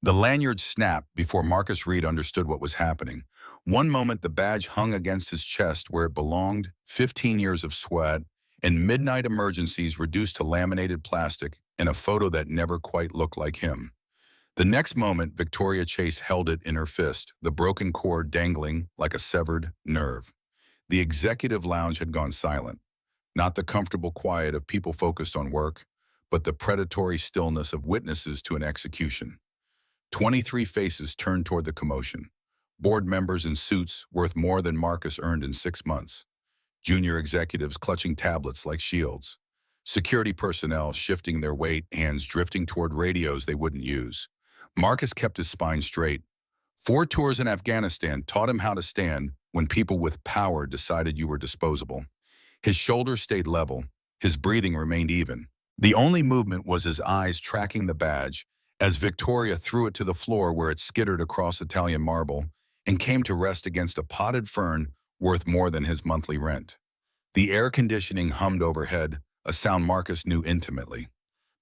The lanyard snapped before Marcus Reed understood what was happening. One moment the badge hung against his chest where it belonged, 15 years of sweat, and midnight emergencies reduced to laminated plastic in a photo that never quite looked like him. The next moment, Victoria Chase held it in her fist, the broken cord dangling like a severed nerve. The executive lounge had gone silent, not the comfortable quiet of people focused on work, but the predatory stillness of witnesses to an execution. 23 faces turned toward the commotion. Board members in suits worth more than Marcus earned in 6 months. Junior executives clutching tablets like shields. Security personnel shifting their weight, hands drifting toward radios they wouldn't use. Marcus kept his spine straight. 4 tours in Afghanistan taught him how to stand when people with power decided you were disposable. His shoulders stayed level. His breathing remained even. The only movement was his eyes tracking the badge as Victoria threw it to the floor where it skittered across Italian marble and came to rest against a potted fern worth more than his monthly rent. The air conditioning hummed overhead, a sound Marcus knew intimately.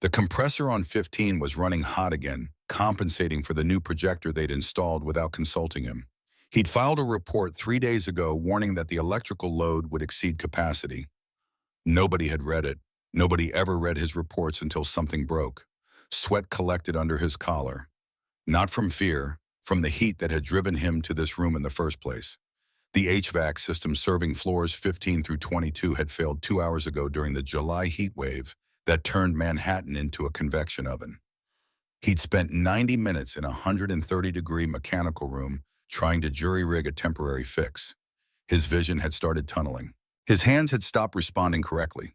The compressor on 15 was running hot again, compensating for the new projector they'd installed without consulting him. He'd filed a report 3 days ago warning that the electrical load would exceed capacity. Nobody had read it. Nobody ever read his reports until something broke. Sweat collected under his collar. Not from fear, from the heat that had driven him to this room in the first place. The HVAC system serving floors 15 through 22 had failed 2 hours ago during the July heat wave that turned Manhattan into a convection oven. He'd spent 90 minutes in a 130-degree mechanical room trying to jury-rig a temporary fix. His vision had started tunneling. His hands had stopped responding correctly.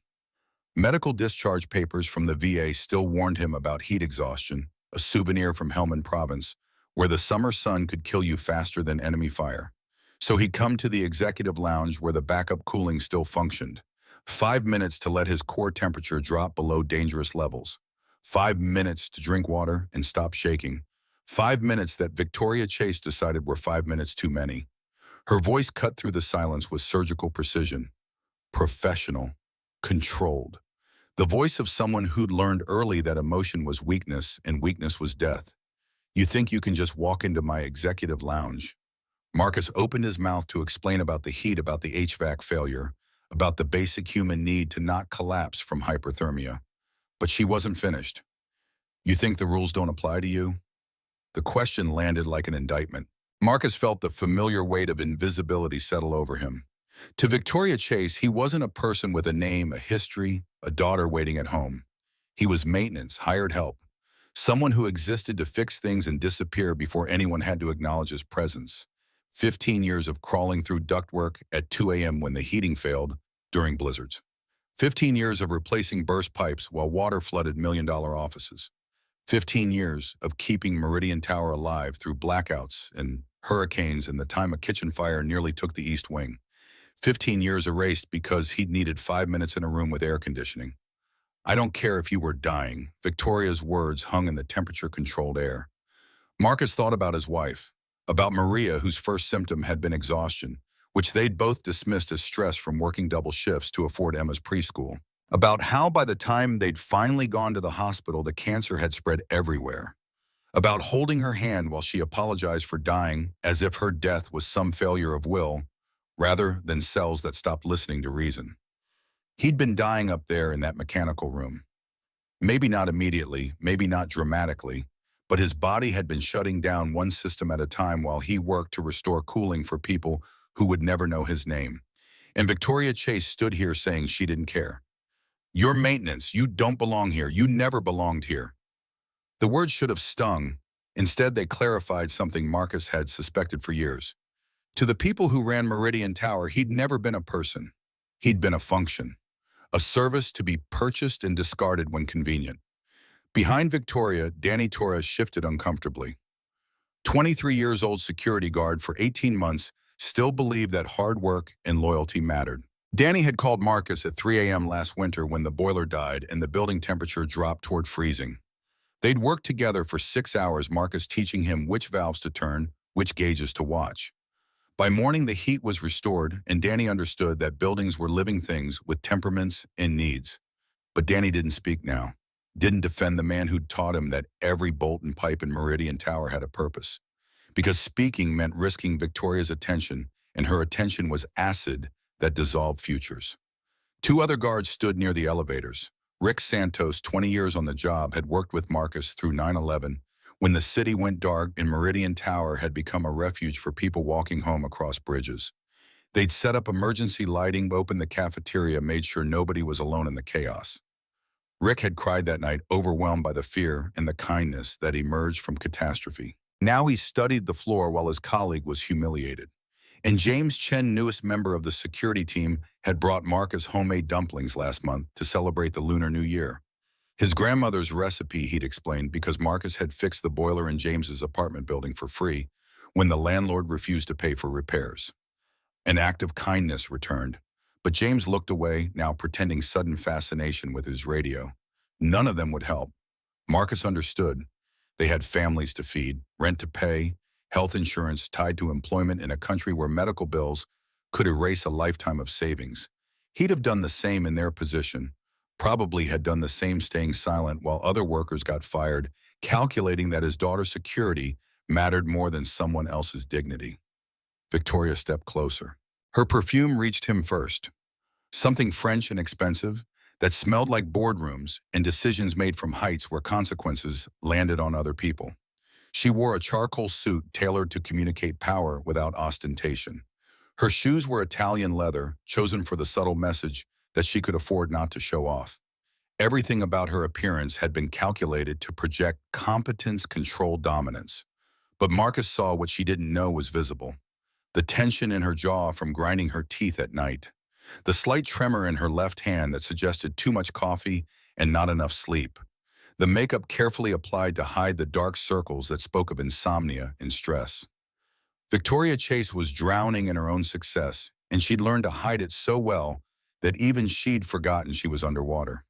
Medical discharge papers from the VA still warned him about heat exhaustion, a souvenir from Helmand Province, where the summer sun could kill you faster than enemy fire. So he'd come to the executive lounge where the backup cooling still functioned. 5 minutes to let his core temperature drop below dangerous levels. 5 minutes to drink water and stop shaking. 5 minutes that Victoria Chase decided were 5 minutes too many. Her voice cut through the silence with surgical precision. Professional. Controlled. The voice of someone who'd learned early that emotion was weakness and weakness was death. You think you can just walk into my executive lounge? Marcus opened his mouth to explain about the heat, about the HVAC failure, about the basic human need to not collapse from hyperthermia. But she wasn't finished. You think the rules don't apply to you? The question landed like an indictment. Marcus felt the familiar weight of invisibility settle over him. To Victoria Chase, he wasn't a person with a name, a history, a daughter waiting at home. He was maintenance, hired help. Someone who existed to fix things and disappear before anyone had to acknowledge his presence. 15 years of crawling through ductwork at 2 a.m. when the heating failed during blizzards. 15 years of replacing burst pipes while water flooded million-dollar offices. 15 years of keeping Meridian Tower alive through blackouts and hurricanes and the time a kitchen fire nearly took the East Wing. 15 years erased because he'd needed 5 minutes in a room with air conditioning. I don't care if you were dying. Victoria's words hung in the temperature-controlled air. Marcus thought about his wife, about Maria, whose first symptom had been exhaustion, which they'd both dismissed as stress from working double shifts to afford Emma's preschool. About how by the time they'd finally gone to the hospital, the cancer had spread everywhere. About holding her hand while she apologized for dying as if her death was some failure of will, rather than cells that stopped listening to reason. He'd been dying up there in that mechanical room. Maybe not immediately, maybe not dramatically, but his body had been shutting down one system at a time while he worked to restore cooling for people who would never know his name. And Victoria Chase stood here saying she didn't care. You're maintenance. You don't belong here. You never belonged here. The words should have stung. Instead, they clarified something Marcus had suspected for years. To the people who ran Meridian Tower, he'd never been a person. He'd been a function. A service to be purchased and discarded when convenient. Behind Victoria, Danny Torres shifted uncomfortably. 23 years old security guard for 18 months still believed that hard work and loyalty mattered. Danny had called Marcus at 3 a.m. last winter when the boiler died and the building temperature dropped toward freezing. They'd worked together for 6 hours, Marcus teaching him which valves to turn, which gauges to watch. By morning, the heat was restored, and Danny understood that buildings were living things with temperaments and needs. But Danny didn't speak now. didn't defend the man who'd taught him that every bolt and pipe in Meridian Tower had a purpose. Because speaking meant risking Victoria's attention, and her attention was acid that dissolved futures. Two other guards stood near the elevators. Rick Santos, 20 years on the job, had worked with Marcus through 9/11, when the city went dark and Meridian Tower had become a refuge for people walking home across bridges. They'd set up emergency lighting, opened the cafeteria, made sure nobody was alone in the chaos. Rick had cried that night, overwhelmed by the fear and the kindness that emerged from catastrophe. Now he studied the floor while his colleague was humiliated. And James Chen, newest member of the security team, had brought Marcus homemade dumplings last month to celebrate the Lunar New Year. His grandmother's recipe, he'd explained, because Marcus had fixed the boiler in James's apartment building for free when the landlord refused to pay for repairs. An act of kindness returned, but James looked away, now pretending sudden fascination with his radio. None of them would help. Marcus understood. They had families to feed, rent to pay, health insurance tied to employment in a country where medical bills could erase a lifetime of savings. He'd have done the same in their position, probably had done the same staying silent while other workers got fired, calculating that his daughter's security mattered more than someone else's dignity. Victoria stepped closer. Her perfume reached him first. Something French and expensive that smelled like boardrooms and decisions made from heights where consequences landed on other people. She wore a charcoal suit tailored to communicate power without ostentation. Her shoes were Italian leather, chosen for the subtle message that she could afford not to show off. Everything about her appearance had been calculated to project competence, control, dominance. But Marcus saw what she didn't know was visible. The tension in her jaw from grinding her teeth at night. The slight tremor in her left hand that suggested too much coffee and not enough sleep. The makeup carefully applied to hide the dark circles that spoke of insomnia and stress. Victoria Chase was drowning in her own success, and she'd learned to hide it so well that even she'd forgotten she was underwater.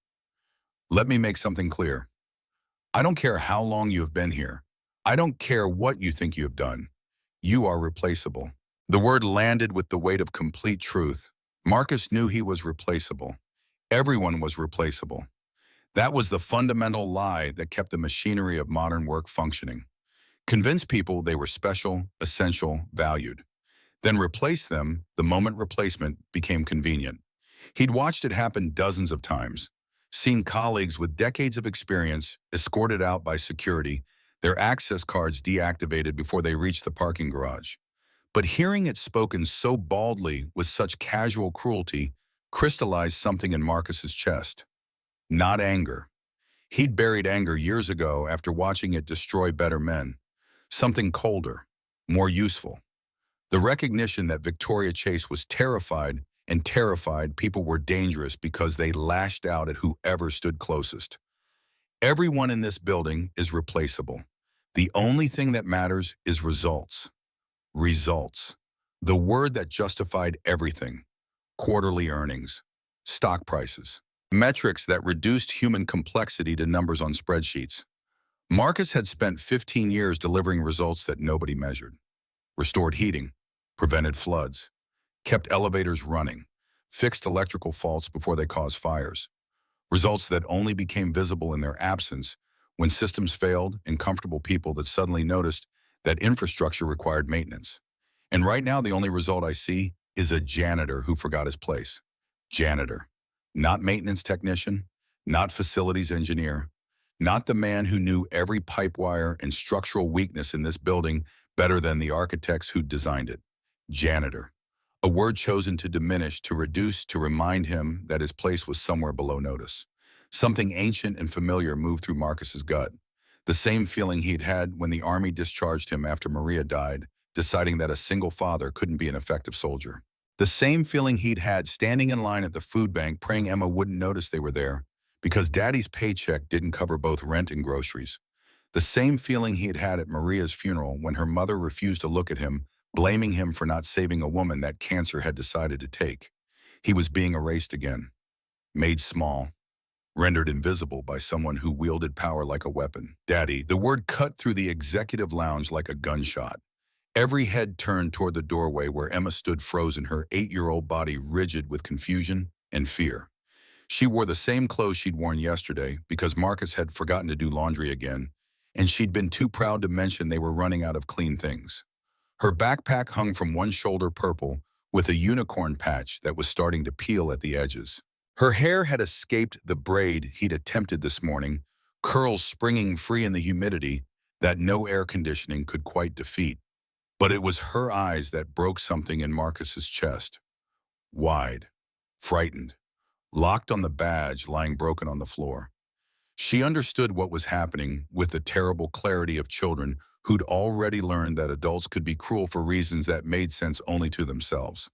Let me make something clear. I don't care how long you have been here. I don't care what you think you have done. You are replaceable. The word landed with the weight of complete truth. Marcus knew he was replaceable. Everyone was replaceable. That was the fundamental lie that kept the machinery of modern work functioning. Convince people they were special, essential, valued. Then replace them the moment replacement became convenient. He'd watched it happen dozens of times, seen colleagues with decades of experience escorted out by security, their access cards deactivated before they reached the parking garage. But hearing it spoken so baldly with such casual cruelty crystallized something in Marcus's chest. Not anger. He'd buried anger years ago after watching it destroy better men. Something colder, more useful. The recognition that Victoria Chase was terrified, and terrified people were dangerous because they lashed out at whoever stood closest. Everyone in this building is replaceable. The only thing that matters is results. Results. The word that justified everything. Quarterly earnings. Stock prices. Metrics that reduced human complexity to numbers on spreadsheets. Marcus had spent 15 years delivering results that nobody measured. Restored heating, prevented floods, kept elevators running, fixed electrical faults before they caused fires. Results that only became visible in their absence when systems failed and comfortable people that suddenly noticed that infrastructure required maintenance. And right now, the only result I see is a janitor who forgot his place. Janitor. Not maintenance technician, not facilities engineer, not the man who knew every pipe wire and structural weakness in this building better than the architects who designed it. Janitor. A word chosen to diminish, to reduce, to remind him that his place was somewhere below notice. Something ancient and familiar moved through Marcus's gut. The same feeling he'd had when the army discharged him after Maria died, deciding that a single father couldn't be an effective soldier. The same feeling he'd had standing in line at the food bank praying Emma wouldn't notice they were there, because Daddy's paycheck didn't cover both rent and groceries. The same feeling he had had at Maria's funeral when her mother refused to look at him, blaming him for not saving a woman that cancer had decided to take. He was being erased again, made small, rendered invisible by someone who wielded power like a weapon. Daddy, the word cut through the executive lounge like a gunshot. Every head turned toward the doorway where Emma stood frozen, her 8-year-old body rigid with confusion and fear. She wore the same clothes she'd worn yesterday because Marcus had forgotten to do laundry again, and she'd been too proud to mention they were running out of clean things. Her backpack hung from one shoulder purple with a unicorn patch that was starting to peel at the edges. Her hair had escaped the braid he'd attempted this morning, curls springing free in the humidity that no air conditioning could quite defeat. But it was her eyes that broke something in Marcus's chest. Wide, frightened, locked on the badge lying broken on the floor. She understood what was happening with the terrible clarity of children who'd already learned that adults could be cruel for reasons that made sense only to themselves.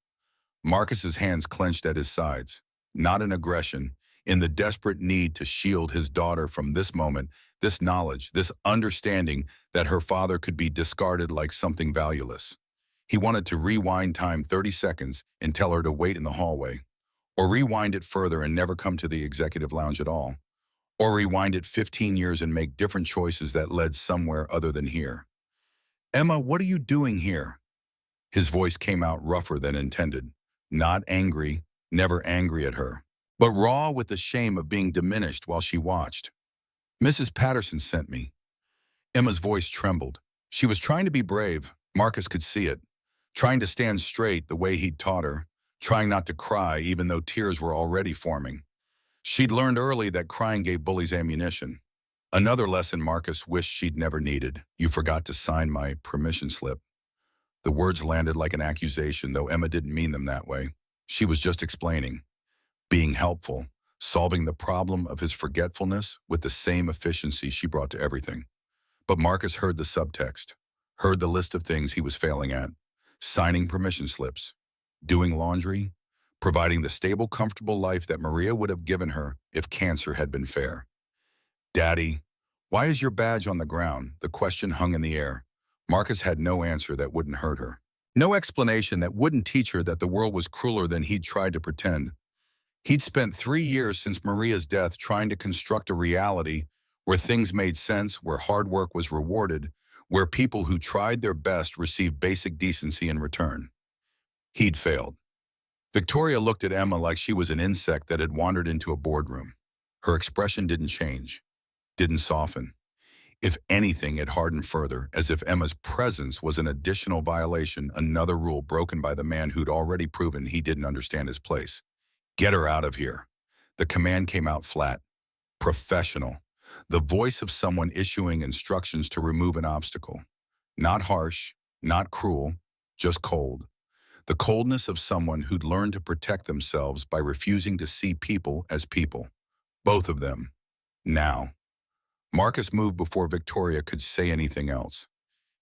Marcus's hands clenched at his sides, not in aggression, in the desperate need to shield his daughter from this moment, this knowledge, this understanding that her father could be discarded like something valueless. He wanted to rewind time 30 seconds and tell her to wait in the hallway, or rewind it further and never come to the executive lounge at all, or rewind it 15 years and make different choices that led somewhere other than here. Emma, what are you doing here? His voice came out rougher than intended, not angry, never angry at her, but raw with the shame of being diminished while she watched. Mrs. Patterson sent me. Emma's voice trembled. She was trying to be brave, Marcus could see it, trying to stand straight the way he'd taught her, trying not to cry even though tears were already forming. She'd learned early that crying gave bullies ammunition. Another lesson Marcus wished she'd never needed. You forgot to sign my permission slip. The words landed like an accusation, though Emma didn't mean them that way. She was just explaining, being helpful, solving the problem of his forgetfulness with the same efficiency she brought to everything. But Marcus heard the subtext, heard the list of things he was failing at: signing permission slips, doing laundry, providing the stable, comfortable life that Maria would have given her if cancer had been fair. Daddy, why is your badge on the ground? The question hung in the air. Marcus had no answer that wouldn't hurt her. No explanation that wouldn't teach her that the world was crueler than he'd tried to pretend. He'd spent 3 years since Maria's death trying to construct a reality where things made sense, where hard work was rewarded, where people who tried their best received basic decency in return. He'd failed. Victoria looked at Emma like she was an insect that had wandered into a boardroom. Her expression didn't change, didn't soften. If anything, it hardened further, as if Emma's presence was an additional violation, another rule broken by the man who'd already proven he didn't understand his place. Get her out of here. The command came out flat, professional, the voice of someone issuing instructions to remove an obstacle. Not harsh, not cruel, just cold. The coldness of someone who'd learned to protect themselves by refusing to see people as people. Both of them. Now. Marcus moved before Victoria could say anything else.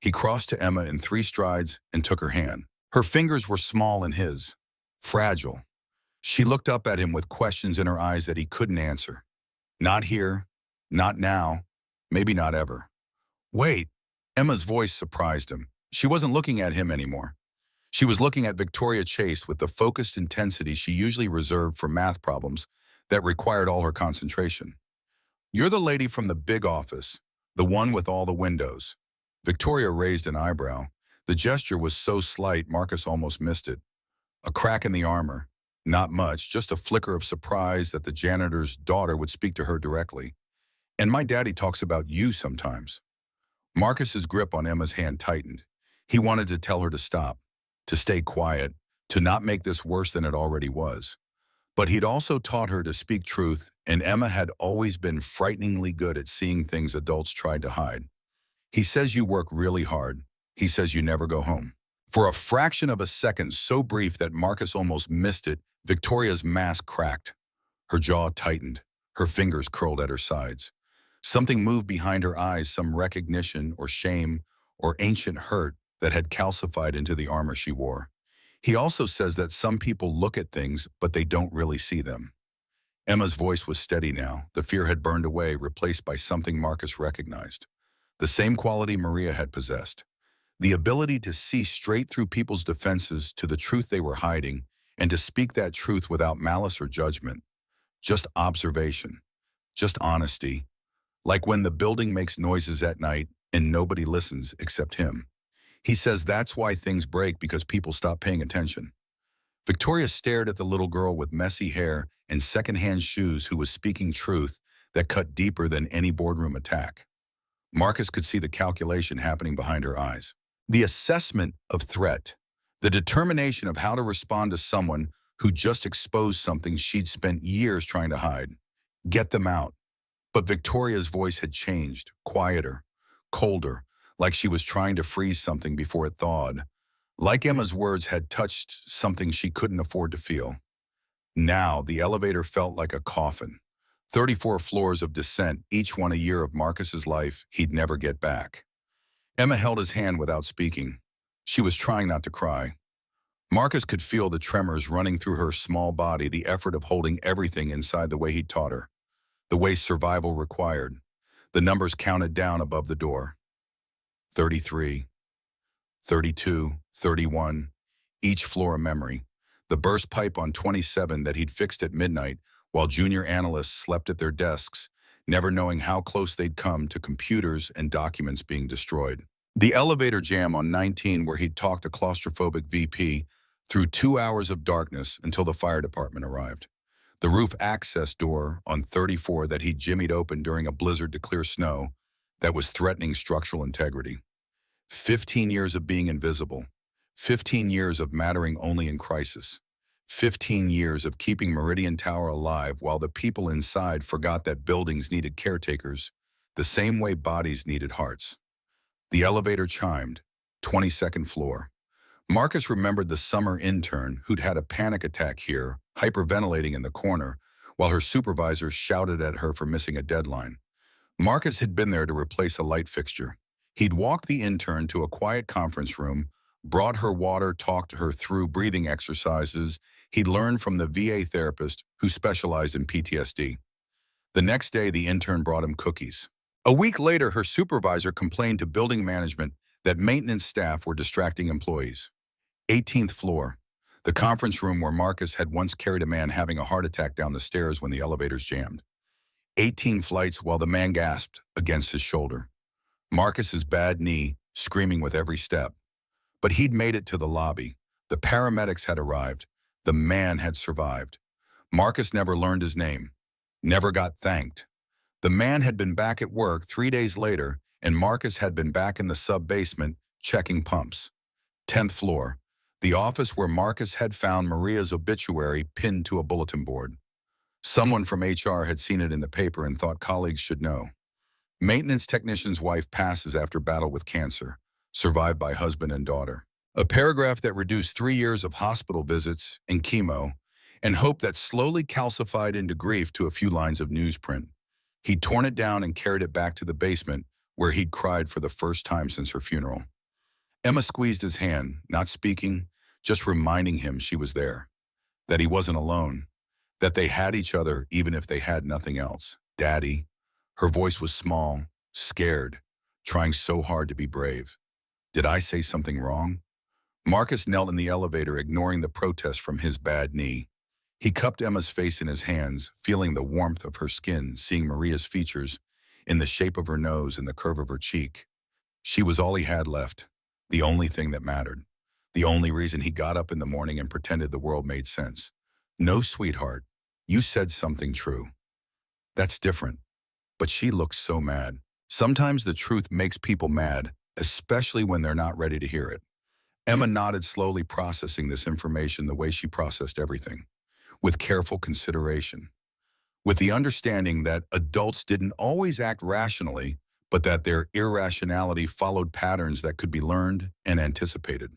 He crossed to Emma in 3 strides and took her hand. Her fingers were small in his, fragile. She looked up at him with questions in her eyes that he couldn't answer. Not here, not now, maybe not ever. Wait, Emma's voice surprised him. She wasn't looking at him anymore. She was looking at Victoria Chase with the focused intensity she usually reserved for math problems that required all her concentration. You're the lady from the big office, the one with all the windows. Victoria raised an eyebrow. The gesture was so slight, Marcus almost missed it. A crack in the armor. Not much, just a flicker of surprise that the janitor's daughter would speak to her directly. And my daddy talks about you sometimes. Marcus's grip on Emma's hand tightened. He wanted to tell her to stop, to stay quiet, to not make this worse than it already was. But he'd also taught her to speak truth, and Emma had always been frighteningly good at seeing things adults tried to hide. He says you work really hard. He says you never go home. For a fraction of a second, so brief that Marcus almost missed it, Victoria's mask cracked. Her jaw tightened. Her fingers curled at her sides. Something moved behind her eyes, some recognition or shame or ancient hurt that had calcified into the armor she wore. He also says that some people look at things, but they don't really see them. Emma's voice was steady now. The fear had burned away, replaced by something Marcus recognized. The same quality Maria had possessed. The ability to see straight through people's defenses to the truth they were hiding, and to speak that truth without malice or judgment. Just observation. Just honesty. Like when the building makes noises at night and nobody listens except him. He says that's why things break, because people stop paying attention. Victoria stared at the little girl with messy hair and secondhand shoes who was speaking truth that cut deeper than any boardroom attack. Marcus could see the calculation happening behind her eyes. The assessment of threat, the determination of how to respond to someone who just exposed something she'd spent years trying to hide. Get them out. But Victoria's voice had changed, quieter, colder, like she was trying to freeze something before it thawed. Like Emma's words had touched something she couldn't afford to feel. Now, the elevator felt like a coffin. 34 floors of descent, each one a year of Marcus's life he'd never get back. Emma held his hand without speaking. She was trying not to cry. Marcus could feel the tremors running through her small body, the effort of holding everything inside the way he'd taught her, the way survival required. The numbers counted down above the door. 33, 32, 31, each floor a memory. The burst pipe on 27 that he'd fixed at midnight while junior analysts slept at their desks, never knowing how close they'd come to computers and documents being destroyed. The elevator jam on 19 where he'd talked a claustrophobic VP through 2 hours of darkness until the fire department arrived. The roof access door on 34 that he'd jimmied open during a blizzard to clear snow that was threatening structural integrity. 15 years of being invisible. 15 years of mattering only in crisis. 15 years of keeping Meridian Tower alive while the people inside forgot that buildings needed caretakers, the same way bodies needed hearts. The elevator chimed, 22nd floor. Marcus remembered the summer intern who'd had a panic attack here, hyperventilating in the corner, while her supervisor shouted at her for missing a deadline. Marcus had been there to replace a light fixture. He'd walked the intern to a quiet conference room, brought her water, talked to her through breathing exercises he'd learned from the VA therapist who specialized in PTSD. The next day, the intern brought him cookies. A week later, her supervisor complained to building management that maintenance staff were distracting employees. 18th floor, the conference room where Marcus had once carried a man having a heart attack down the stairs when the elevators jammed. 18 flights while the man gasped against his shoulder. Marcus's bad knee screaming with every step. But he'd made it to the lobby. The paramedics had arrived. The man had survived. Marcus never learned his name, never got thanked. The man had been back at work 3 days later, and Marcus had been back in the sub-basement checking pumps. 10th floor, the office where Marcus had found Maria's obituary pinned to a bulletin board. Someone from HR had seen it in the paper and thought colleagues should know. Maintenance technician's wife passes after battle with cancer, survived by husband and daughter. A paragraph that reduced 3 years of hospital visits and chemo, and hope that slowly calcified into grief to a few lines of newsprint. He'd torn it down and carried it back to the basement, where he'd cried for the first time since her funeral. Emma squeezed his hand, not speaking, just reminding him she was there, that he wasn't alone, that they had each other even if they had nothing else. Daddy. Her voice was small, scared, trying so hard to be brave. Did I say something wrong? Marcus knelt in the elevator, ignoring the protest from his bad knee. He cupped Emma's face in his hands, feeling the warmth of her skin, seeing Maria's features in the shape of her nose and the curve of her cheek. She was all he had left, the only thing that mattered, the only reason he got up in the morning and pretended the world made sense. No, sweetheart, you said something true. That's different. But she looked so mad. Sometimes the truth makes people mad, especially when they're not ready to hear it. Emma nodded, slowly processing this information the way she processed everything, with careful consideration, with the understanding that adults didn't always act rationally, but that their irrationality followed patterns that could be learned and anticipated.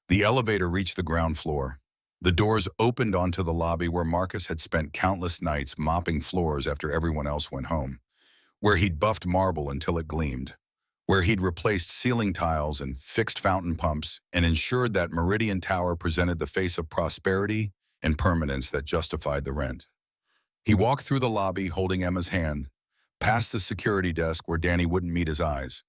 The elevator reached the ground floor. The doors opened onto the lobby where Marcus had spent countless nights mopping floors after everyone else went home, where he'd buffed marble until it gleamed, where he'd replaced ceiling tiles and fixed fountain pumps and ensured that Meridian Tower presented the face of prosperity and permanence that justified the rent. He walked through the lobby holding Emma's hand, past the security desk where Danny wouldn't meet his eyes,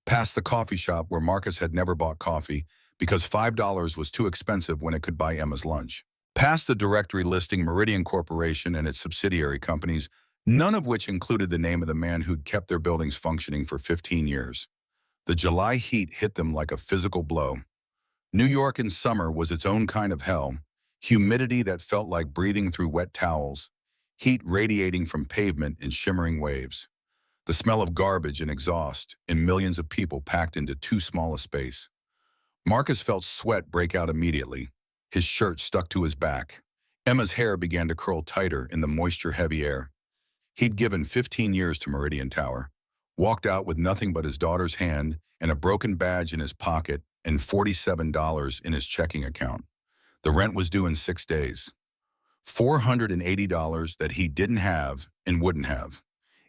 past the coffee shop where Marcus had never bought coffee because $5 was too expensive when it could buy Emma's lunch, past the directory listing Meridian Corporation and its subsidiary companies, none of which included the name of the man who'd kept their buildings functioning for 15 years. The July heat hit them like a physical blow. New York in summer was its own kind of hell, humidity that felt like breathing through wet towels, heat radiating from pavement in shimmering waves, the smell of garbage and exhaust, and millions of people packed into too small a space. Marcus felt sweat break out immediately. His shirt stuck to his back. Emma's hair began to curl tighter in the moisture-heavy air. He'd given 15 years to Meridian Tower, walked out with nothing but his daughter's hand and a broken badge in his pocket and $47 in his checking account. The rent was due in 6 days. $480 that he didn't have and wouldn't have.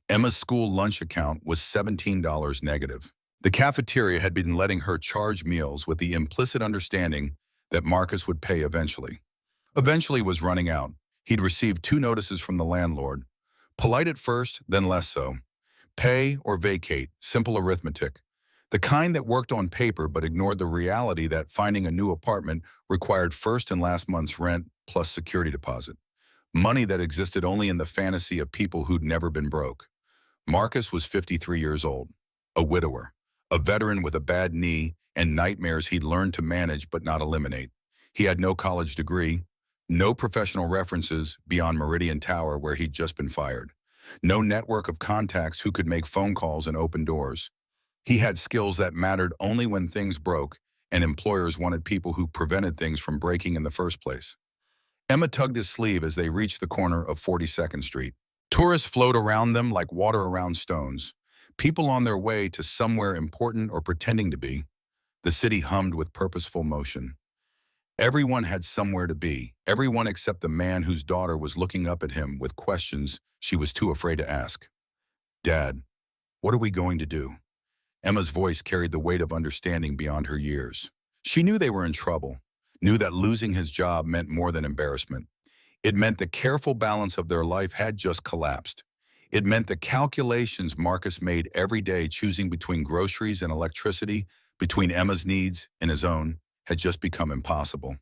Emma's school lunch account was $17 negative. The cafeteria had been letting her charge meals with the implicit understanding that Marcus would pay eventually. Eventually was running out. He'd received 2 notices from the landlord. Polite at first, then less so. Pay or vacate, simple arithmetic. The kind that worked on paper but ignored the reality that finding a new apartment required first and last month's rent plus security deposit. Money that existed only in the fantasy of people who'd never been broke. Marcus was 53 years old, a widower, a veteran with a bad knee and nightmares he'd learned to manage but not eliminate. He had no college degree, no professional references beyond Meridian Tower where he'd just been fired, no network of contacts who could make phone calls and open doors. He had skills that mattered only when things broke and employers wanted people who prevented things from breaking in the first place. Emma tugged his sleeve as they reached the corner of 42nd Street. Tourists flowed around them like water around stones, people on their way to somewhere important or pretending to be. The city hummed with purposeful motion. Everyone had somewhere to be, everyone except the man whose daughter was looking up at him with questions she was too afraid to ask. "Dad, what are we going to do?" Emma's voice carried the weight of understanding beyond her years. She knew they were in trouble, knew that losing his job meant more than embarrassment. It meant the careful balance of their life had just collapsed. It meant the calculations Marcus made every day choosing between groceries and electricity, between Emma's needs and his own, had just become impossible.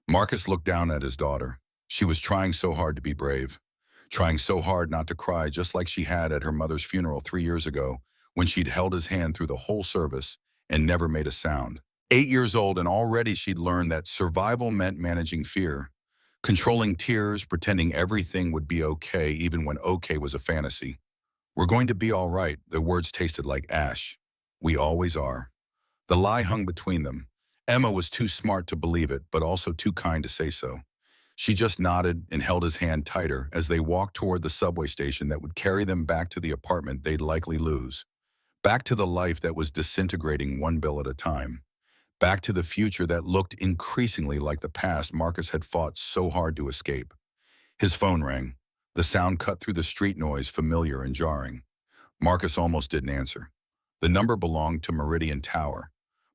Marcus looked down at his daughter. She was trying so hard to be brave, trying so hard not to cry just like she had at her mother's funeral 3 years ago when she'd held his hand through the whole service and never made a sound. 8 years old and already she'd learned that survival meant managing fear, controlling tears, pretending everything would be okay even when okay was a fantasy. "We're going to be all right," the words tasted like ash. "We always are." The lie hung between them. Emma was too smart to believe it, but also too kind to say so. She just nodded and held his hand tighter as they walked toward the subway station that would carry them back to the apartment they'd likely lose. Back to the life that was disintegrating one bill at a time. Back to the future that looked increasingly like the past Marcus had fought so hard to escape. His phone rang. The sound cut through the street noise, familiar and jarring. Marcus almost didn't answer. The number belonged to Meridian Tower.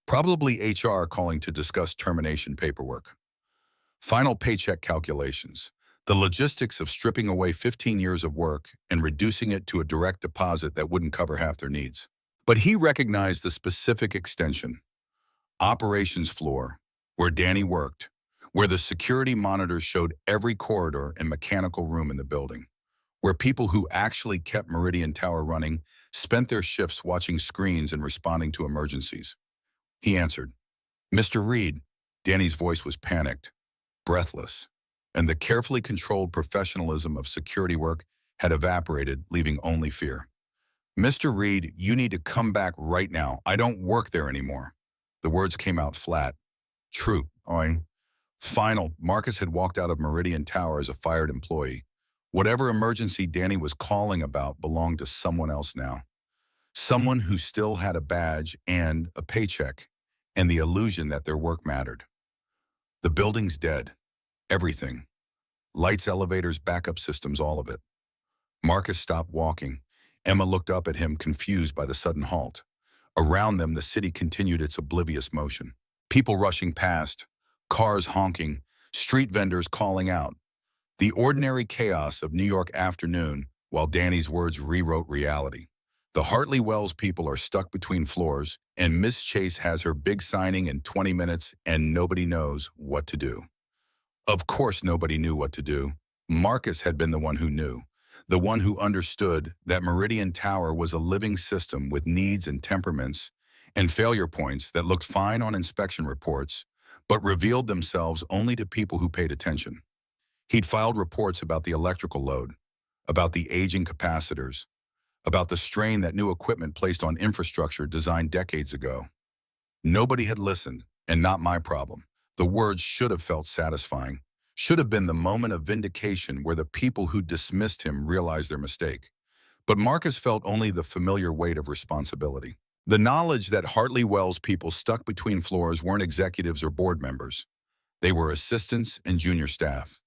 Probably HR calling to discuss termination paperwork. Final paycheck calculations. The logistics of stripping away 15 years of work and reducing it to a direct deposit that wouldn't cover half their needs. But he recognized the specific extension. Operations floor, where Danny worked, where the security monitors showed every corridor and mechanical room in the building, where people who actually kept Meridian Tower running spent their shifts watching screens and responding to emergencies. He answered. "Mr. Reed." Danny's voice was panicked, breathless, and the carefully controlled professionalism of security work had evaporated, leaving only fear. "Mr. Reed, you need to come back right now. I don't work there anymore." The words came out flat. "True, oi." Final, Marcus had walked out of Meridian Tower as a fired employee. Whatever emergency Danny was calling about belonged to someone else now. Someone who still had a badge and a paycheck, and the illusion that their work mattered. The building's dead. Everything. Lights, elevators, backup systems, all of it. Marcus stopped walking. Emma looked up at him, confused by the sudden halt. Around them, the city continued its oblivious motion. People rushing past, cars honking, street vendors calling out. The ordinary chaos of New York afternoon, while Danny's words rewrote reality. The Hartley Wells people are stuck between floors, and Miss Chase has her big signing in 20 minutes, and nobody knows what to do. Of course nobody knew what to do. Marcus had been the one who knew. The one who understood that Meridian Tower was a living system with needs and temperaments and failure points that looked fine on inspection reports, but revealed themselves only to people who paid attention. He'd filed reports about the electrical load, about the aging capacitors, about the strain that new equipment placed on infrastructure designed decades ago. Nobody had listened, and not my problem. The words should have felt satisfying, should have been the moment of vindication where the people who dismissed him realized their mistake. But Marcus felt only the familiar weight of responsibility. The knowledge that Hartley Wells people stuck between floors weren't executives or board members. They were assistants and junior staff.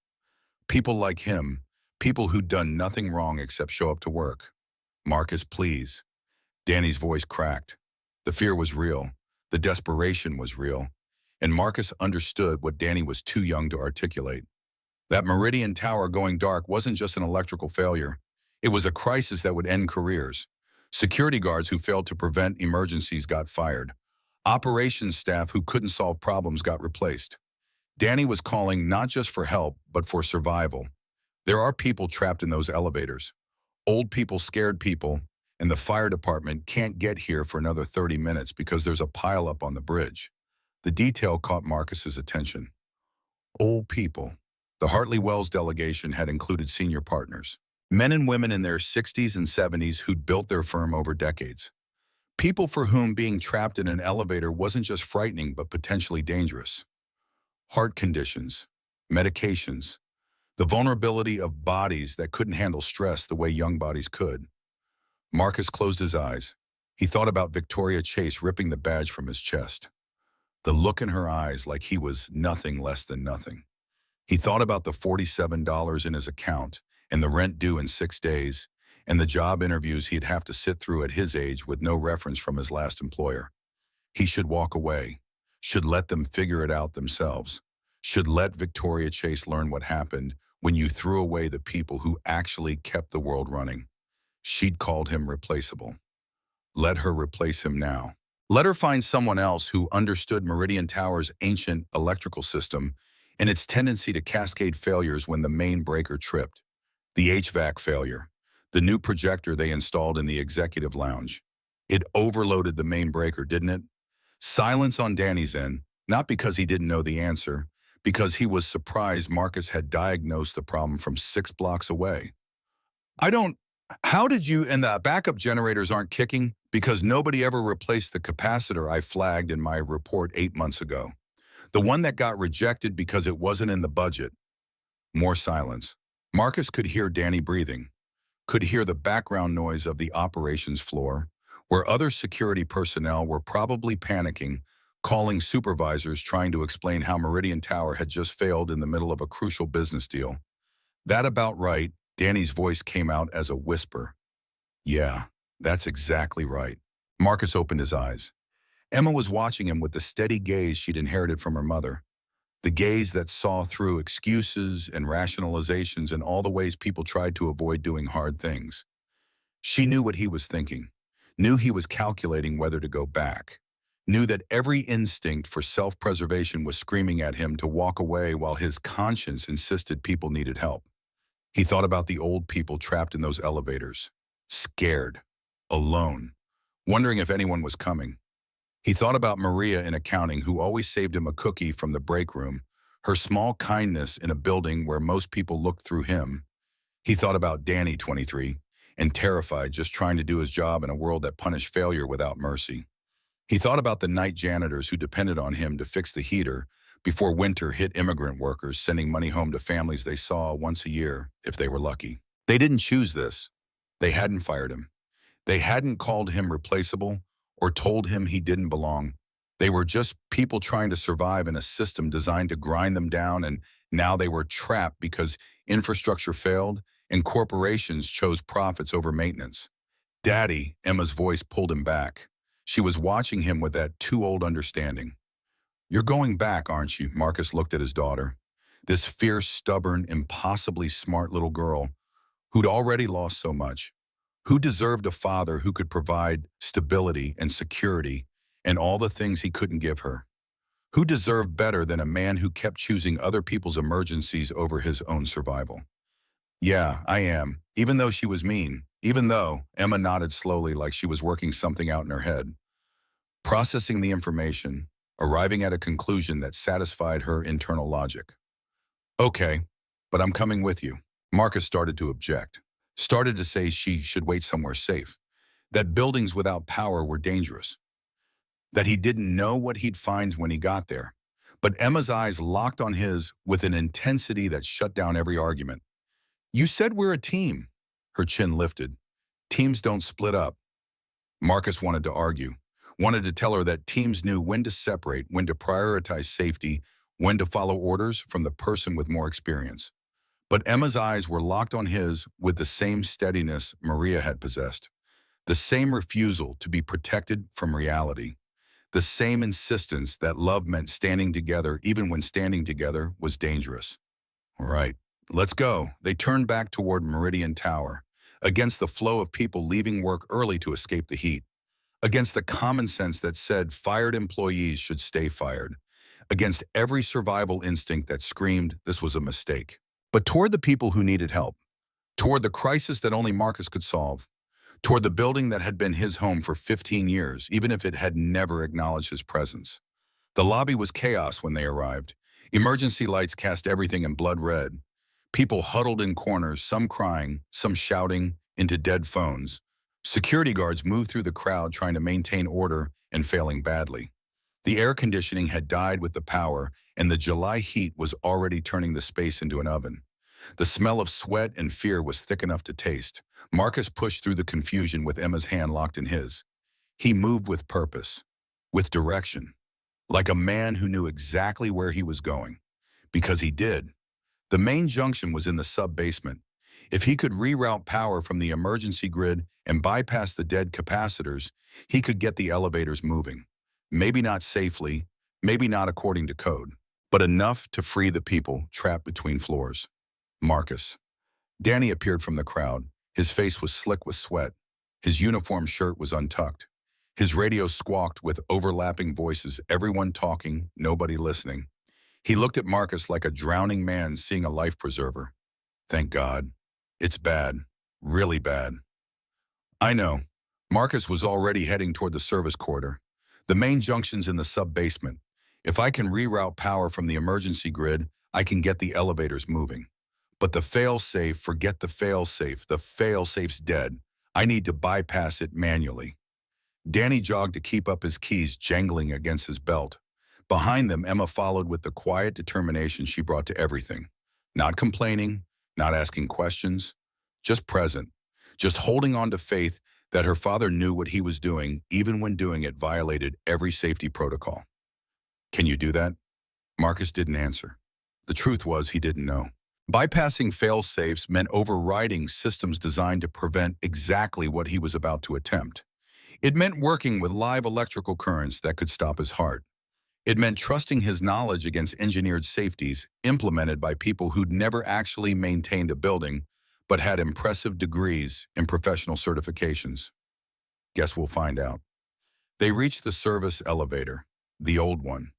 People like him, people who'd done nothing wrong except show up to work. Marcus, please. Danny's voice cracked. The fear was real. The desperation was real. And Marcus understood what Danny was too young to articulate. That Meridian Tower going dark wasn't just an electrical failure. It was a crisis that would end careers. Security guards who failed to prevent emergencies got fired. Operations staff who couldn't solve problems got replaced. Danny was calling not just for help, but for survival. There are people trapped in those elevators. Old people, scared people, and the fire department can't get here for another 30 minutes because there's a pileup on the bridge. The detail caught Marcus's attention. Old people. The Hartley Wells delegation had included senior partners, men and women in their 60s and 70s who'd built their firm over decades. People for whom being trapped in an elevator wasn't just frightening but potentially dangerous. Heart conditions, medications, the vulnerability of bodies that couldn't handle stress the way young bodies could. Marcus closed his eyes. He thought about Victoria Chase ripping the badge from his chest. The look in her eyes like he was nothing less than nothing. He thought about the $47 in his account and the rent due in 6 days and the job interviews he'd have to sit through at his age with no reference from his last employer. He should walk away, should let them figure it out themselves, should let Victoria Chase learn what happened when you threw away the people who actually kept the world running. She'd called him replaceable. Let her replace him now. Let her find someone else who understood Meridian Tower's ancient electrical system and its tendency to cascade failures when the main breaker tripped. The HVAC failure, the new projector they installed in the executive lounge. It overloaded the main breaker, didn't it? Silence on Danny's end, not because he didn't know the answer, because he was surprised Marcus had diagnosed the problem from 6 blocks away. How did you, and the backup generators aren't kicking? Because nobody ever replaced the capacitor I flagged in my report 8 months ago. The one that got rejected because it wasn't in the budget. More silence. Marcus could hear Danny breathing, could hear the background noise of the operations floor, where other security personnel were probably panicking, calling supervisors trying to explain how Meridian Tower had just failed in the middle of a crucial business deal. That about right, Danny's voice came out as a whisper. Yeah, that's exactly right. Marcus opened his eyes. Emma was watching him with the steady gaze she'd inherited from her mother. The gaze that saw through excuses and rationalizations and all the ways people tried to avoid doing hard things. She knew what he was thinking, knew he was calculating whether to go back, knew that every instinct for self-preservation was screaming at him to walk away while his conscience insisted people needed help. He thought about the old people trapped in those elevators, scared, alone, wondering if anyone was coming. He thought about Maria in accounting, who always saved him a cookie from the break room, her small kindness in a building where most people looked through him. He thought about Danny, 23, and terrified, just trying to do his job in a world that punished failure without mercy. He thought about the night janitors who depended on him to fix the heater before winter hit immigrant workers, sending money home to families they saw once a year, if they were lucky. They didn't choose this. They hadn't fired him. They hadn't called him replaceable or told him he didn't belong. They were just people trying to survive in a system designed to grind them down, and now they were trapped because infrastructure failed and corporations chose profits over maintenance. Daddy, Emma's voice pulled him back. She was watching him with that too-old understanding. You're going back, aren't you? Marcus looked at his daughter. This fierce, stubborn, impossibly smart little girl who'd already lost so much, who deserved a father who could provide stability and security and all the things he couldn't give her, who deserved better than a man who kept choosing other people's emergencies over his own survival. Yeah, I am, even though she was mean, even though, Emma nodded slowly like she was working something out in her head. Processing the information, arriving at a conclusion that satisfied her internal logic. Okay, but I'm coming with you. Marcus started to object, started to say she should wait somewhere safe, that buildings without power were dangerous, that he didn't know what he'd find when he got there. But Emma's eyes locked on his with an intensity that shut down every argument. You said we're a team. Her chin lifted. Teams don't split up. Marcus wanted to argue, wanted to tell her that teams knew when to separate, when to prioritize safety, when to follow orders from the person with more experience. But Emma's eyes were locked on his with the same steadiness Maria had possessed, the same refusal to be protected from reality, the same insistence that love meant standing together even when standing together was dangerous. All right, let's go. They turned back toward Meridian Tower, against the flow of people leaving work early to escape the heat, against the common sense that said fired employees should stay fired, against every survival instinct that screamed this was a mistake. But toward the people who needed help, toward the crisis that only Marcus could solve, toward the building that had been his home for 15 years, even if it had never acknowledged his presence. The lobby was chaos when they arrived. Emergency lights cast everything in blood red. People huddled in corners, some crying, some shouting into dead phones. Security guards moved through the crowd trying to maintain order and failing badly. The air conditioning had died with the power, and the July heat was already turning the space into an oven. The smell of sweat and fear was thick enough to taste. Marcus pushed through the confusion with Emma's hand locked in his. He moved with purpose, with direction, like a man who knew exactly where he was going. Because he did. The main junction was in the sub-basement. If he could reroute power from the emergency grid and bypass the dead capacitors, he could get the elevators moving. Maybe not safely, maybe not according to code, but enough to free the people trapped between floors. Marcus. Danny appeared from the crowd. His face was slick with sweat. His uniform shirt was untucked. His radio squawked with overlapping voices, everyone talking, nobody listening. He looked at Marcus like a drowning man seeing a life preserver. Thank God. It's bad. Really bad. I know. Marcus was already heading toward the service corridor. The main junction's in the sub-basement. If I can reroute power from the emergency grid, I can get the elevators moving. But the fail-safe, forget the fail-safe. The fail-safe's dead. I need to bypass it manually. Danny jogged to keep up his keys jangling against his belt. Behind them, Emma followed with the quiet determination she brought to everything. Not complaining, not asking questions, just present, just holding on to faith that her father knew what he was doing, even when doing it violated every safety protocol. Can you do that? Marcus didn't answer. The truth was he didn't know. Bypassing fail-safes meant overriding systems designed to prevent exactly what he was about to attempt. It meant working with live electrical currents that could stop his heart. It meant trusting his knowledge against engineered safeties implemented by people who'd never actually maintained a building, but had impressive degrees and professional certifications. Guess we'll find out. They reached the service elevator, the old one,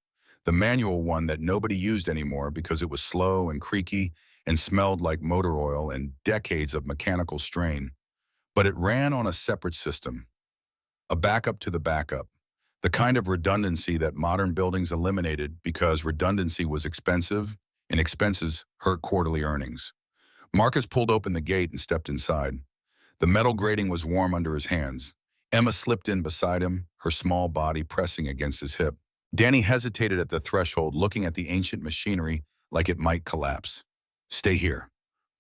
the manual one that nobody used anymore because it was slow and creaky and smelled like motor oil and decades of mechanical strain. But it ran on a separate system, a backup to the backup, the kind of redundancy that modern buildings eliminated because redundancy was expensive and expenses hurt quarterly earnings. Marcus pulled open the gate and stepped inside. The metal grating was warm under his hands. Emma slipped in beside him, her small body pressing against his hip. Danny hesitated at the threshold, looking at the ancient machinery like it might collapse. Stay here.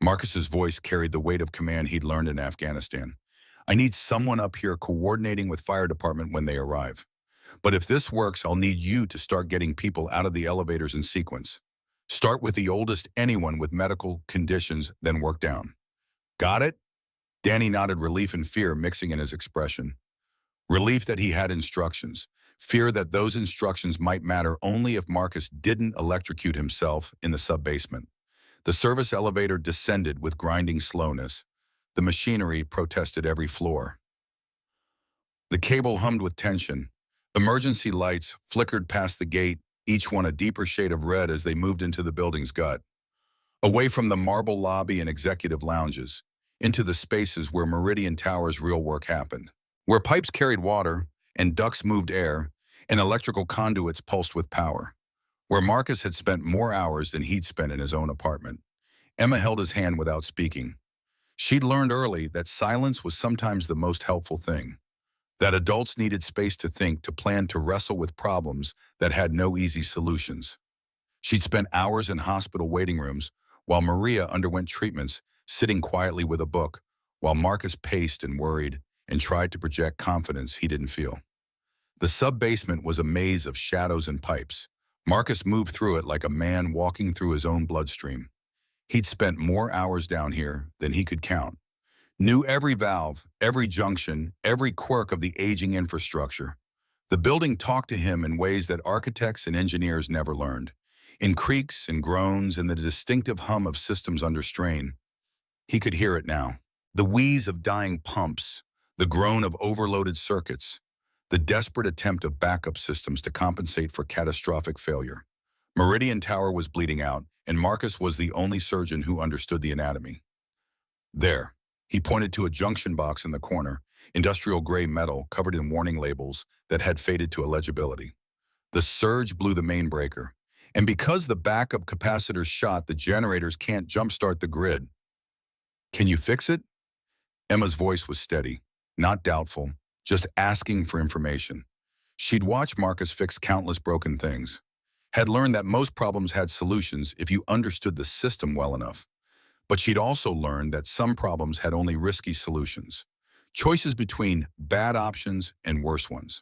Marcus's voice carried the weight of command he'd learned in Afghanistan. I need someone up here coordinating with fire department when they arrive. But if this works, I'll need you to start getting people out of the elevators in sequence. Start with the oldest anyone with medical conditions, then work down. Got it? Danny nodded, relief and fear mixing in his expression. Relief that he had instructions. Fear that those instructions might matter only if Marcus didn't electrocute himself in the sub-basement. The service elevator descended with grinding slowness. The machinery protested every floor. The cable hummed with tension. Emergency lights flickered past the gate, each one a deeper shade of red as they moved into the building's gut. Away from the marble lobby and executive lounges, into the spaces where Meridian Tower's real work happened. Where pipes carried water and ducts moved air, and electrical conduits pulsed with power. Where Marcus had spent more hours than he'd spent in his own apartment, Emma held his hand without speaking. She'd learned early that silence was sometimes the most helpful thing, that adults needed space to think, to plan, to wrestle with problems that had no easy solutions. She'd spent hours in hospital waiting rooms while Maria underwent treatments, sitting quietly with a book, while Marcus paced and worried and tried to project confidence he didn't feel. The sub-basement was a maze of shadows and pipes. Marcus moved through it like a man walking through his own bloodstream. He'd spent more hours down here than he could count. Knew every valve, every junction, every quirk of the aging infrastructure. The building talked to him in ways that architects and engineers never learned, in creaks and groans and the distinctive hum of systems under strain. He could hear it now. The wheeze of dying pumps, the groan of overloaded circuits, the desperate attempt of backup systems to compensate for catastrophic failure. Meridian Tower was bleeding out, and Marcus was the only surgeon who understood the anatomy. There, he pointed to a junction box in the corner, industrial gray metal covered in warning labels that had faded to illegibility. The surge blew the main breaker, and because the backup capacitor's shot, the generators can't jumpstart the grid. Can you fix it? Emma's voice was steady, not doubtful, just asking for information. She'd watched Marcus fix countless broken things, had learned that most problems had solutions if you understood the system well enough. But she'd also learned that some problems had only risky solutions, choices between bad options and worse ones.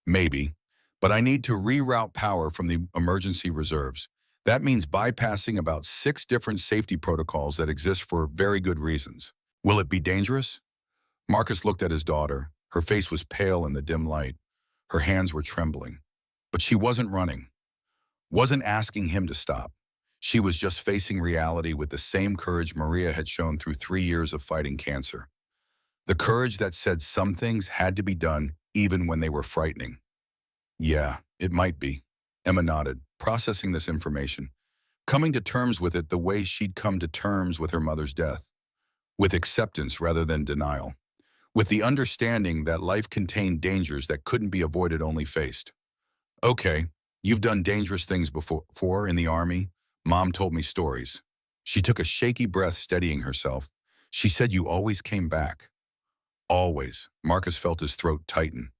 Maybe, but I need to reroute power from the emergency reserves. That means bypassing about 6 different safety protocols that exist for very good reasons. Will it be dangerous? Marcus looked at his daughter. Her face was pale in the dim light. Her hands were trembling. But she wasn't running, wasn't asking him to stop. She was just facing reality with the same courage Maria had shown through 3 years of fighting cancer. The courage that said some things had to be done even when they were frightening. Yeah, it might be. Emma nodded, processing this information, coming to terms with it the way she'd come to terms with her mother's death, with acceptance rather than denial, with the understanding that life contained dangers that couldn't be avoided, only faced. Okay, you've done dangerous things before in the army. Mom told me stories. She took a shaky breath, steadying herself. She said you always came back. Always. Marcus felt his throat tighten.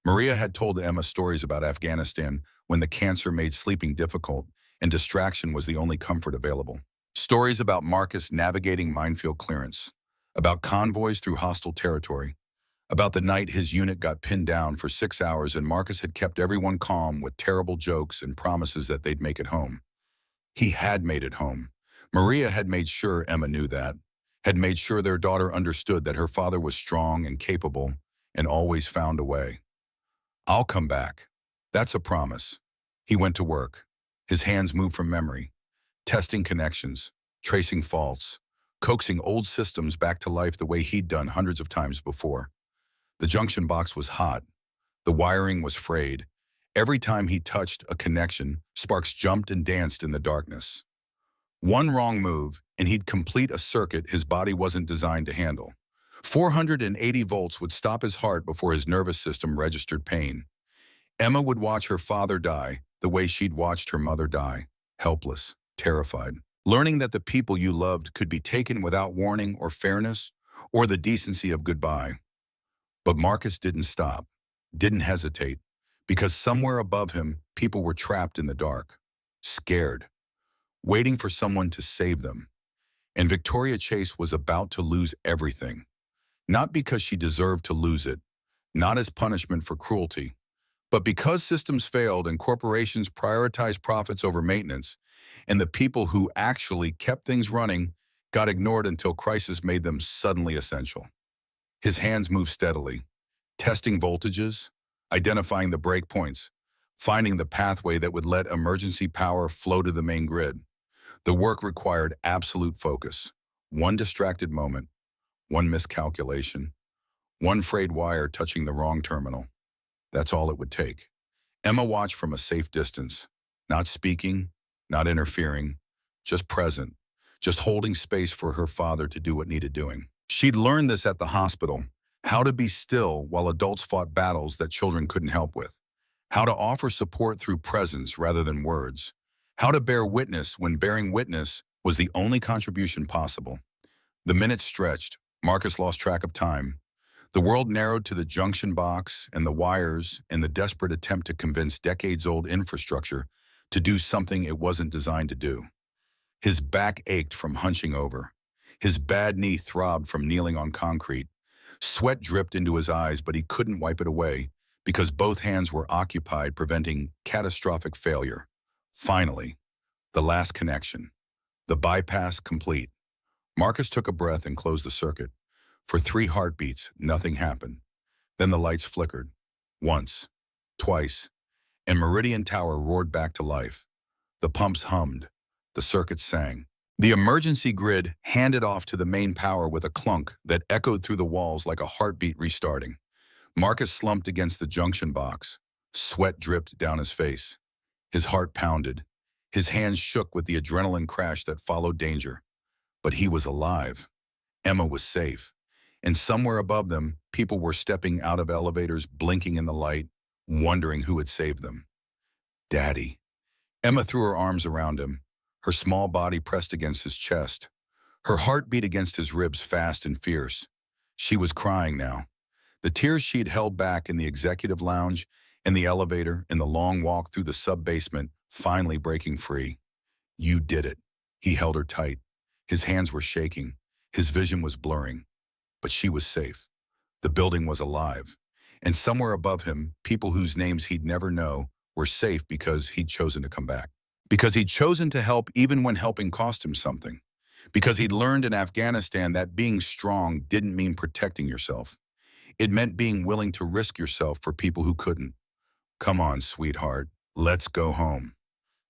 Maria had told Emma stories about Afghanistan when the cancer made sleeping difficult and distraction was the only comfort available. Stories about Marcus navigating minefield clearance, about convoys through hostile territory, about the night his unit got pinned down for 6 hours and Marcus had kept everyone calm with terrible jokes and promises that they'd make it home. He had made it home. Maria had made sure Emma knew that, had made sure their daughter understood that her father was strong and capable and always found a way. I'll come back. That's a promise. He went to work. His hands moved from memory, testing connections, tracing faults, coaxing old systems back to life the way he'd done hundreds of times before. The junction box was hot. The wiring was frayed. Every time he touched a connection, sparks jumped and danced in the darkness. One wrong move, and he'd complete a circuit his body wasn't designed to handle. 480 volts would stop his heart before his nervous system registered pain. Emma would watch her father die the way she'd watched her mother die, helpless, terrified, learning that the people you loved could be taken without warning or fairness or the decency of goodbye. But Marcus didn't stop, didn't hesitate, because somewhere above him, people were trapped in the dark, scared, waiting for someone to save them. And Victoria Chase was about to lose everything. Not because she deserved to lose it, not as punishment for cruelty, but because systems failed and corporations prioritized profits over maintenance, and the people who actually kept things running got ignored until crisis made them suddenly essential. His hands moved steadily, testing voltages, identifying the breakpoints, finding the pathway that would let emergency power flow to the main grid. The work required absolute focus. One distracted moment, one miscalculation, one frayed wire touching the wrong terminal. That's all it would take. Emma watched from a safe distance, not speaking, not interfering, just present, just holding space for her father to do what needed doing. She'd learned this at the hospital, how to be still while adults fought battles that children couldn't help with, how to offer support through presence rather than words, how to bear witness when bearing witness was the only contribution possible. The minutes stretched. Marcus lost track of time. The world narrowed to the junction box and the wires in the desperate attempt to convince decades-old infrastructure to do something it wasn't designed to do. His back ached from hunching over. His bad knee throbbed from kneeling on concrete. Sweat dripped into his eyes, but he couldn't wipe it away because both hands were occupied preventing catastrophic failure. Finally, the last connection. The bypass complete. Marcus took a breath and closed the circuit. For 3 heartbeats, nothing happened. Then the lights flickered. Once, twice, and Meridian Tower roared back to life. The pumps hummed. The circuit sang. The emergency grid handed off to the main power with a clunk that echoed through the walls like a heartbeat restarting. Marcus slumped against the junction box. Sweat dripped down his face. His heart pounded. His hands shook with the adrenaline crash that followed danger. But he was alive. Emma was safe. And somewhere above them, people were stepping out of elevators, blinking in the light, wondering who had saved them. Daddy. Emma threw her arms around him, her small body pressed against his chest. Her heart beat against his ribs fast and fierce. She was crying now. The tears she'd held back in the executive lounge, in the elevator, in the long walk through the sub-basement, finally breaking free. You did it. He held her tight. His hands were shaking. His vision was blurring. But she was safe. The building was alive. And somewhere above him, people whose names he'd never know were safe because he'd chosen to come back. Because he'd chosen to help even when helping cost him something. Because he'd learned in Afghanistan that being strong didn't mean protecting yourself. It meant being willing to risk yourself for people who couldn't. Come on, sweetheart. Let's go home.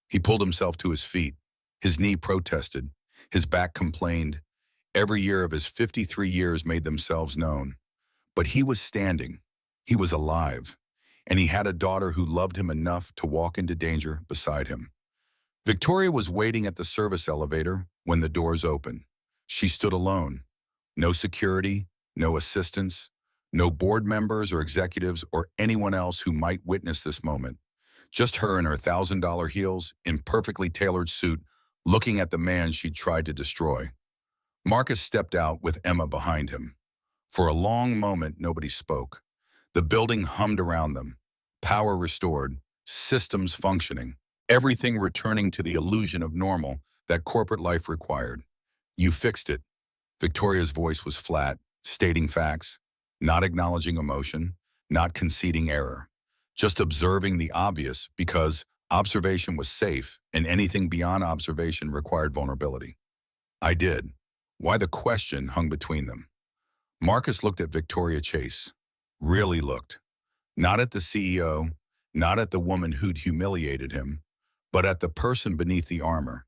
He pulled himself to his feet. His knee protested. His back complained. Every year of his 53 years made themselves known. But he was standing. He was alive. And he had a daughter who loved him enough to walk into danger beside him. Victoria was waiting at the service elevator when the doors opened. She stood alone. No security, no assistance, no board members or executives or anyone else who might witness this moment. Just her in her $1,000 heels, in perfectly tailored suit, looking at the man she'd tried to destroy. Marcus stepped out with Emma behind him. For a long moment, nobody spoke. The building hummed around them. Power restored, systems functioning, everything returning to the illusion of normal that corporate life required. You fixed it. Victoria's voice was flat, stating facts, not acknowledging emotion, not conceding error, just observing the obvious because observation was safe and anything beyond observation required vulnerability. I did. Why the question hung between them. Marcus looked at Victoria Chase. Really looked. Not at the CEO, not at the woman who'd humiliated him, but at the person beneath the armor,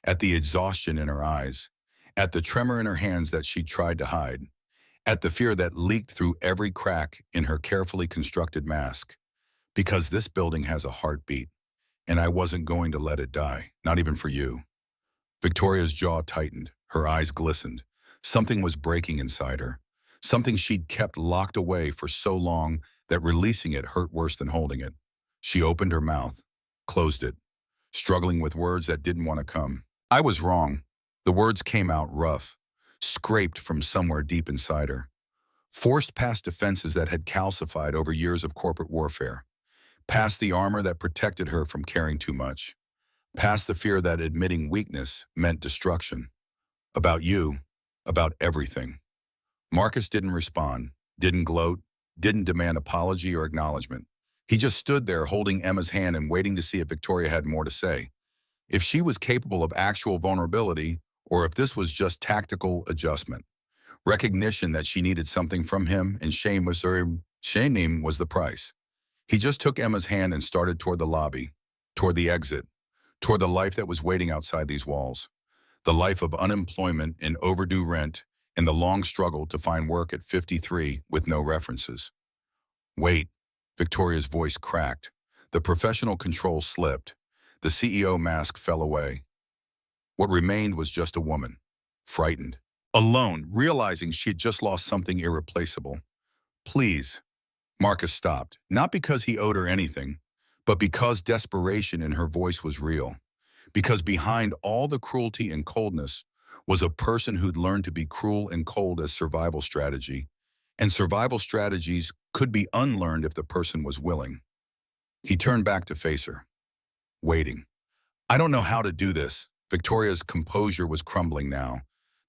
at the exhaustion in her eyes, at the tremor in her hands that she tried to hide, at the fear that leaked through every crack in her carefully constructed mask. Because this building has a heartbeat, and I wasn't going to let it die, not even for you. Victoria's jaw tightened, her eyes glistened. Something was breaking inside her, something she'd kept locked away for so long that releasing it hurt worse than holding it. She opened her mouth, closed it, struggling with words that didn't want to come. I was wrong. The words came out rough, scraped from somewhere deep inside her, forced past defenses that had calcified over years of corporate warfare, past the armor that protected her from caring too much, past the fear that admitting weakness meant destruction. About you, about everything. Marcus didn't respond, didn't gloat, didn't demand apology or acknowledgement. He just stood there holding Emma's hand and waiting to see if Victoria had more to say. If she was capable of actual vulnerability, or if this was just tactical adjustment. Recognition that she needed something from him, and shame was the price. He just took Emma's hand and started toward the lobby, toward the exit, toward the life that was waiting outside these walls. The life of unemployment and overdue rent, and the long struggle to find work at 53 with no references. Wait, Victoria's voice cracked. The professional control slipped. The CEO mask fell away. What remained was just a woman, frightened, alone, realizing she had just lost something irreplaceable. Please. Marcus stopped, not because he owed her anything, But because desperation in her voice was real, because behind all the cruelty and coldness was a person who'd learned to be cruel and cold as survival strategy, and survival strategies could be unlearned if the person was willing. He turned back to face her, waiting. I don't know how to do this. Victoria's composure was crumbling now.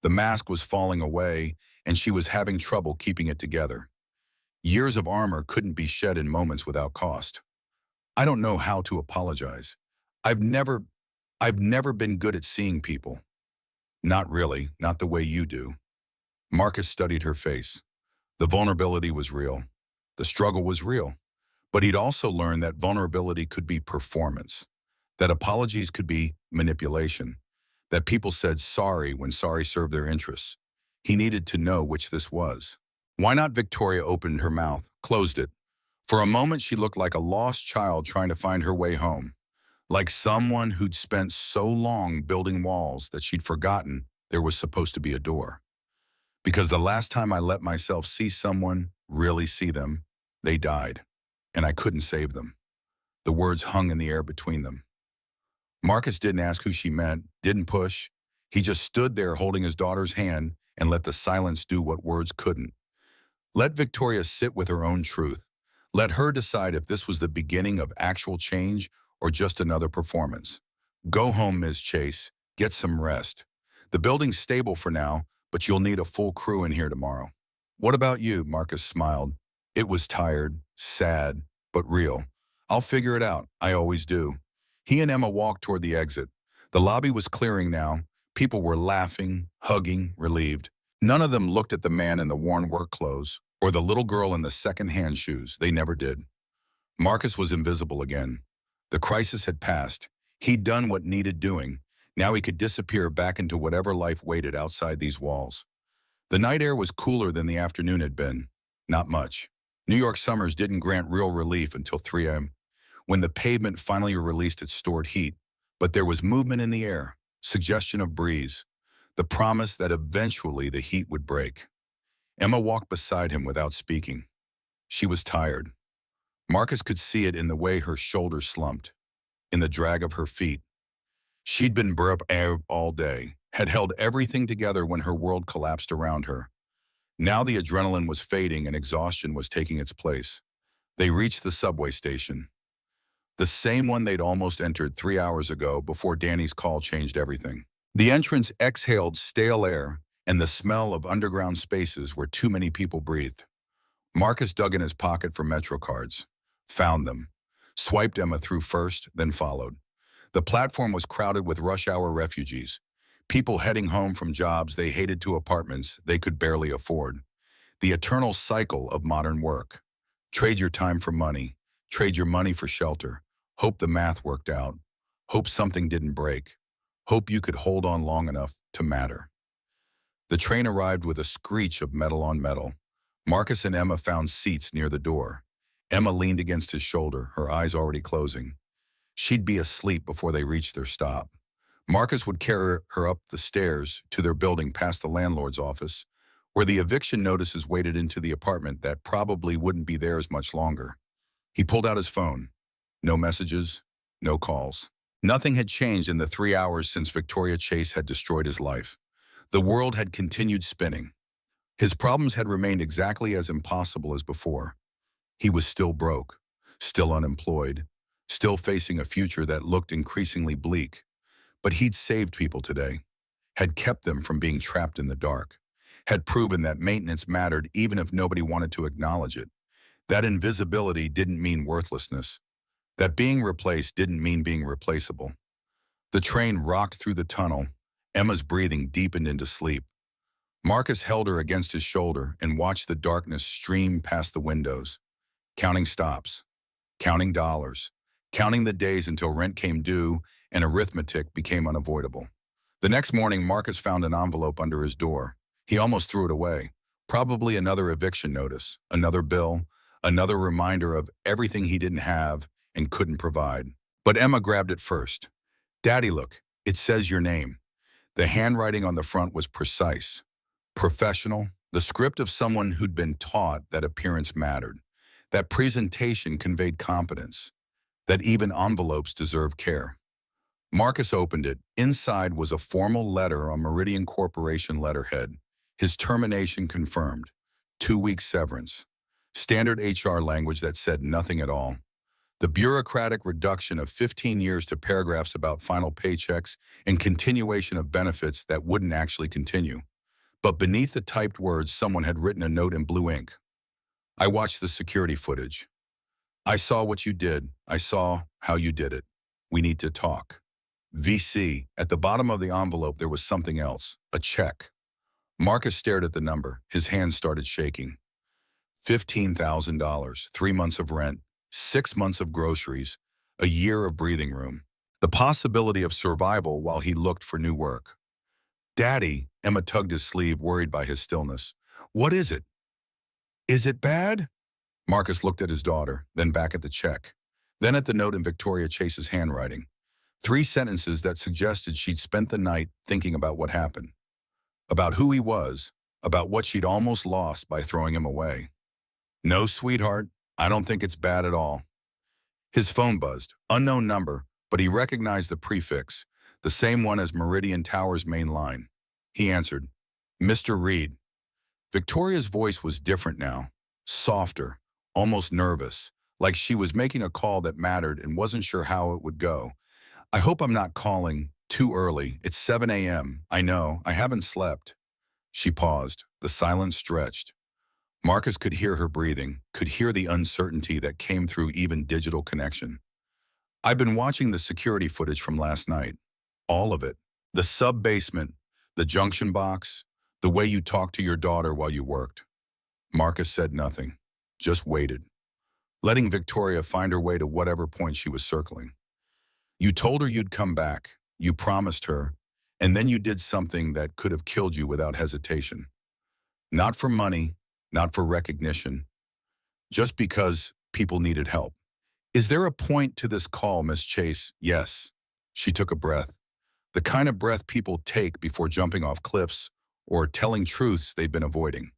The mask was falling away, and she was having trouble keeping it together. Years of armor couldn't be shed in moments without cost. I don't know how to apologize. I've never, I've never been good at seeing people. Not really, not the way you do. Marcus studied her face. The vulnerability was real. The struggle was real. But he'd also learned that vulnerability could be performance, that apologies could be manipulation, that people said sorry when sorry served their interests. He needed to know which this was. Why not? Victoria opened her mouth, closed it. For a moment, she looked like a lost child trying to find her way home, like someone who'd spent so long building walls that she'd forgotten there was supposed to be a door. Because the last time I let myself see someone, really see them, they died, and I couldn't save them. The words hung in the air between them. Marcus didn't ask who she meant, didn't push. He just stood there holding his daughter's hand and let the silence do what words couldn't. Let Victoria sit with her own truth. Let her decide if this was the beginning of actual change or just another performance. Go home, Ms. Chase. Get some rest. The building's stable for now, but you'll need a full crew in here tomorrow. What about you? Marcus smiled. It was tired, sad, but real. I'll figure it out. I always do. He and Emma walked toward the exit. The lobby was clearing now. People were laughing, hugging, relieved. None of them looked at the man in the worn work clothes or the little girl in the second-hand shoes. They never did. Marcus was invisible again. The crisis had passed. He'd done what needed doing. Now he could disappear back into whatever life waited outside these walls. The night air was cooler than the afternoon had been. Not much. New York summers didn't grant real relief until 3 a.m., when the pavement finally released its stored heat. But there was movement in the air, suggestion of breeze, the promise that eventually the heat would break. Emma walked beside him without speaking. She was tired. Marcus could see it in the way her shoulders slumped, in the drag of her feet. She'd been burp all day, had held everything together when her world collapsed around her. Now the adrenaline was fading and exhaustion was taking its place. They reached the subway station, the same one they'd almost entered 3 hours ago before Danny's call changed everything. The entrance exhaled stale air and the smell of underground spaces where too many people breathed. Marcus dug in his pocket for Metro cards, found them, swiped Emma through first, then followed. The platform was crowded with rush-hour refugees, people heading home from jobs they hated to apartments they could barely afford. The eternal cycle of modern work. Trade your time for money, trade your money for shelter, hope the math worked out, hope something didn't break, hope you could hold on long enough to matter. The train arrived with a screech of metal on metal. Marcus and Emma found seats near the door. Emma leaned against his shoulder, her eyes already closing. She'd be asleep before they reached their stop. Marcus would carry her up the stairs to their building past the landlord's office, where the eviction notices waited into the apartment that probably wouldn't be theirs much longer. He pulled out his phone. No messages, no calls. Nothing had changed in the 3 hours since Victoria Chase had destroyed his life. The world had continued spinning. His problems had remained exactly as impossible as before. He was still broke, still unemployed, still facing a future that looked increasingly bleak. But he'd saved people today, had kept them from being trapped in the dark, had proven that maintenance mattered even if nobody wanted to acknowledge it. That invisibility didn't mean worthlessness. That being replaced didn't mean being replaceable. The train rocked through the tunnel. Emma's breathing deepened into sleep. Marcus held her against his shoulder and watched the darkness stream past the windows, counting stops, counting dollars, counting the days until rent came due and arithmetic became unavoidable. The next morning, Marcus found an envelope under his door. He almost threw it away. Probably another eviction notice, another bill, another reminder of everything he didn't have and couldn't provide. But Emma grabbed it first. "Daddy, look, it says your name." The handwriting on the front was precise, professional, the script of someone who'd been taught that appearance mattered, that presentation conveyed competence. that even envelopes deserve care. Marcus opened it. Inside was a formal letter on Meridian Corporation letterhead. His termination confirmed. 2 week severance. Standard HR language that said nothing at all. The bureaucratic reduction of 15 years to paragraphs about final paychecks and continuation of benefits that wouldn't actually continue. But beneath the typed words, someone had written a note in blue ink. I watched the security footage. I saw what you did. I saw how you did it. We need to talk. VC. At the bottom of the envelope, there was something else. A check. Marcus stared at the number. His hands started shaking. $15,000, 3 months of rent, 6 months of groceries, a year of breathing room. The possibility of survival while he looked for new work. Daddy, Emma tugged his sleeve, worried by his stillness. What is it? Is it bad? Marcus looked at his daughter, then back at the check, then at the note in Victoria Chase's handwriting. 3 sentences that suggested she'd spent the night thinking about what happened. About who he was, about what she'd almost lost by throwing him away. No, sweetheart, I don't think it's bad at all. His phone buzzed. Unknown number, but he recognized the prefix, the same one as Meridian Tower's main line. He answered, Mr. Reed. Victoria's voice was different now, softer, almost nervous, like she was making a call that mattered and wasn't sure how it would go. I hope I'm not calling too early. It's 7 a.m. I know, I haven't slept. She paused. The silence stretched. Marcus could hear her breathing, could hear the uncertainty that came through even digital connection. I've been watching the security footage from last night. All of it. The sub-basement, the junction box, the way you talked to your daughter while you worked. Marcus said nothing, just waited, letting Victoria find her way to whatever point she was circling. You told her you'd come back, you promised her, and then you did something that could have killed you without hesitation. Not for money, not for recognition, just because people needed help. Is there a point to this call, Miss Chase? Yes. She took a breath. The kind of breath people take before jumping off cliffs or telling truths they've been avoiding.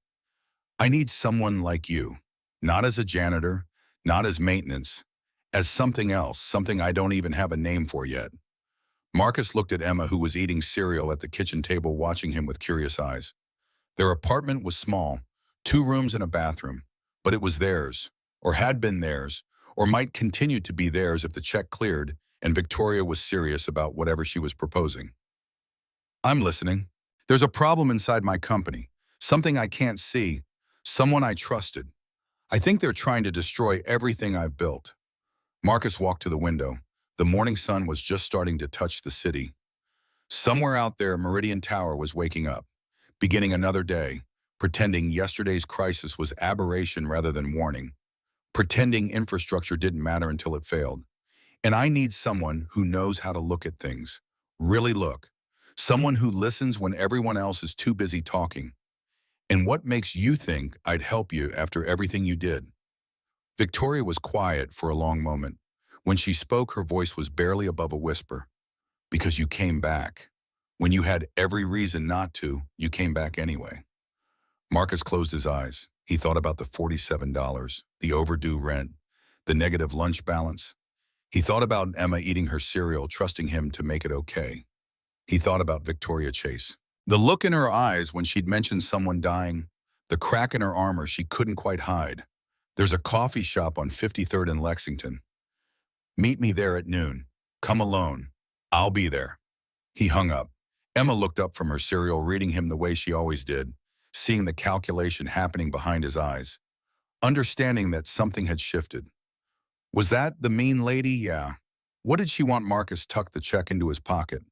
I need someone like you, not as a janitor, not as maintenance, as something else, something I don't even have a name for yet. Marcus looked at Emma, who was eating cereal at the kitchen table, watching him with curious eyes. Their apartment was small, 2 rooms and a bathroom, but it was theirs, or had been theirs, or might continue to be theirs if the check cleared and Victoria was serious about whatever she was proposing. I'm listening. There's a problem inside my company, something I can't see, someone I trusted. I think they're trying to destroy everything I've built. Marcus walked to the window. The morning sun was just starting to touch the city. Somewhere out there, Meridian Tower was waking up, beginning another day, pretending yesterday's crisis was aberration rather than warning, pretending infrastructure didn't matter until it failed. And I need someone who knows how to look at things, really look. Someone who listens when everyone else is too busy talking. And what makes you think I'd help you after everything you did? Victoria was quiet for a long moment. When she spoke, her voice was barely above a whisper. Because you came back. When you had every reason not to, you came back anyway. Marcus closed his eyes. He thought about the $47, the overdue rent, the negative lunch balance. He thought about Emma eating her cereal, trusting him to make it okay. He thought about Victoria Chase. The look in her eyes when she'd mentioned someone dying, the crack in her armor she couldn't quite hide. There's a coffee shop on 53rd and Lexington. Meet me there at noon. Come alone. I'll be there. He hung up. Emma looked up from her cereal, reading him the way she always did, seeing the calculation happening behind his eyes, understanding that something had shifted. Was that the mean lady? Yeah. What did she want Marcus tucked the check into his pocket?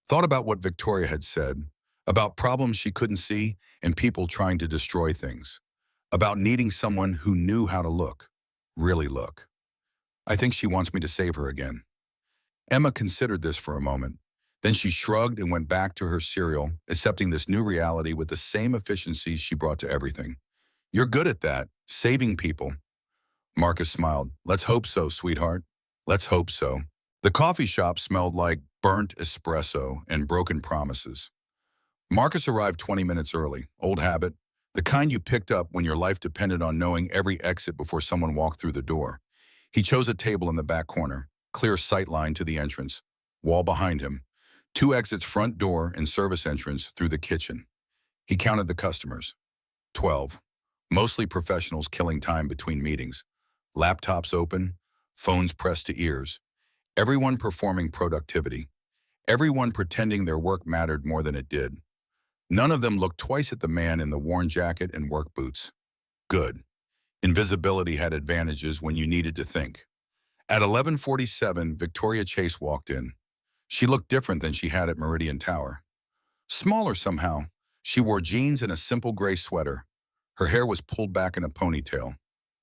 Thought about what Victoria had said, about problems she couldn't see and people trying to destroy things, about needing someone who knew how to look, really look. I think she wants me to save her again. Emma considered this for a moment. Then she shrugged and went back to her cereal, accepting this new reality with the same efficiency she brought to everything. You're good at that, saving people. Marcus smiled. Let's hope so, sweetheart. Let's hope so. The coffee shop smelled like burnt espresso and broken promises. Marcus arrived 20 minutes early, old habit, the kind you picked up when your life depended on knowing every exit before someone walked through the door. He chose a table in the back corner, clear sight line to the entrance, wall behind him, two exits, front door and service entrance through the kitchen. He counted the customers. 12. Mostly professionals killing time between meetings. Laptops open, phones pressed to ears. Everyone performing productivity. Everyone pretending their work mattered more than it did. None of them looked twice at the man in the worn jacket and work boots. Good. Invisibility had advantages when you needed to think. At 11:47, Victoria Chase walked in. She looked different than she had at Meridian Tower. Smaller somehow. She wore jeans and a simple gray sweater. Her hair was pulled back in a ponytail.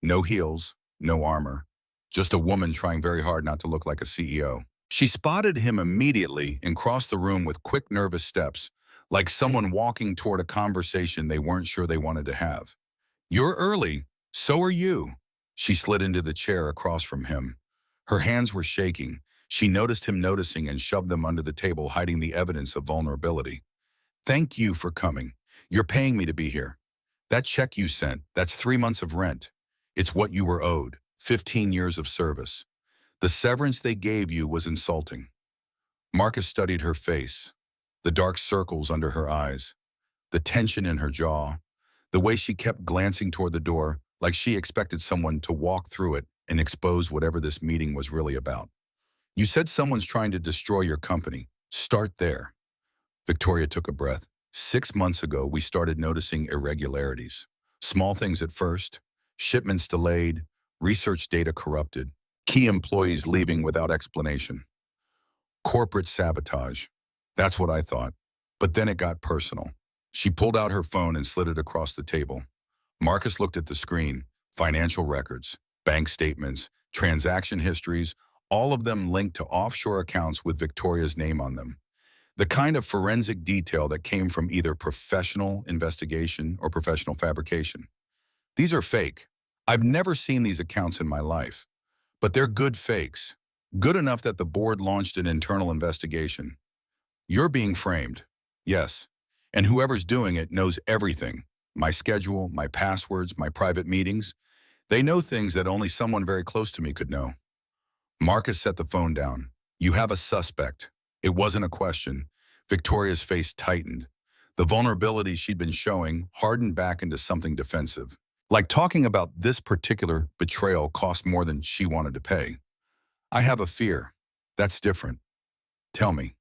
No heels, no armor. Just a woman trying very hard not to look like a CEO. She spotted him immediately and crossed the room with quick, nervous steps, like someone walking toward a conversation they weren't sure they wanted to have. "You're early. So are you." She slid into the chair across from him. Her hands were shaking. She noticed him noticing and shoved them under the table, hiding the evidence of vulnerability. "Thank you for coming. You're paying me to be here. That check you sent, that's 3 months of rent. It's what you were owed, 15 years of service. The severance they gave you was insulting." Marcus studied her face, the dark circles under her eyes, the tension in her jaw, the way she kept glancing toward the door like she expected someone to walk through it and expose whatever this meeting was really about. "You said someone's trying to destroy your company. Start there." Victoria took a breath. 6 months ago, we started noticing irregularities. Small things at first, shipments delayed, research data corrupted, key employees leaving without explanation. Corporate sabotage. That's what I thought. But then it got personal. She pulled out her phone and slid it across the table. Marcus looked at the screen. Financial records, bank statements, transaction histories, all of them linked to offshore accounts with Victoria's name on them. The kind of forensic detail that came from either professional investigation or professional fabrication. These are fake. I've never seen these accounts in my life. But they're good fakes. Good enough that the board launched an internal investigation. You're being framed. Yes. And whoever's doing it knows everything. My schedule, my passwords, my private meetings. They know things that only someone very close to me could know. Marcus set the phone down. "You have a suspect." It wasn't a question. Victoria's face tightened. The vulnerability she'd been showing hardened back into something defensive. Like talking about this particular betrayal cost more than she wanted to pay. "I have a fear. That's different. Tell me."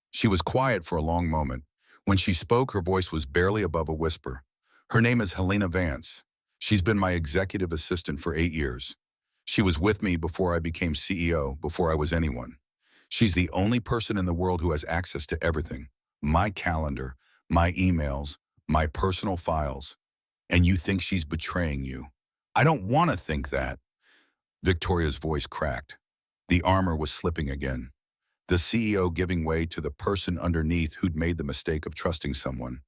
She was quiet for a long moment. When she spoke, her voice was barely above a whisper. "Her name is Helena Vance. She's been my executive assistant for 8 years. She was with me before I became CEO, before I was anyone. She's the only person in the world who has access to everything. My calendar, my emails, my personal files. And you think she's betraying you. I don't want to think that." Victoria's voice cracked. The armor was slipping again. The CEO giving way to the person underneath who'd made the mistake of trusting someone.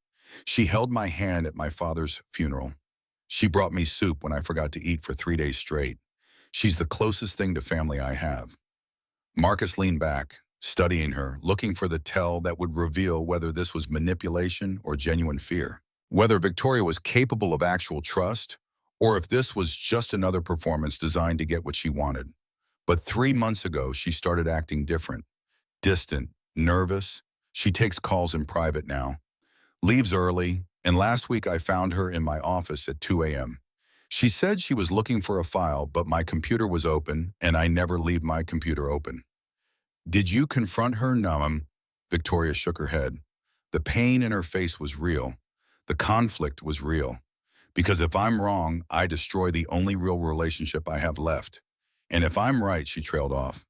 She held my hand at my father's funeral. She brought me soup when I forgot to eat for 3 days straight. She's the closest thing to family I have. Marcus leaned back, studying her, looking for the tell that would reveal whether this was manipulation or genuine fear. Whether Victoria was capable of actual trust, or if this was just another performance designed to get what she wanted. But 3 months ago, she started acting different. Distant, nervous. She takes calls in private now. Leaves early, and last week I found her in my office at 2 a.m. She said she was looking for a file, but my computer was open, and I never leave my computer open. "Did you confront her, Nam?" Victoria shook her head. The pain in her face was real. The conflict was real. Because if I'm wrong, I destroy the only real relationship I have left. And if I'm right, she trailed off.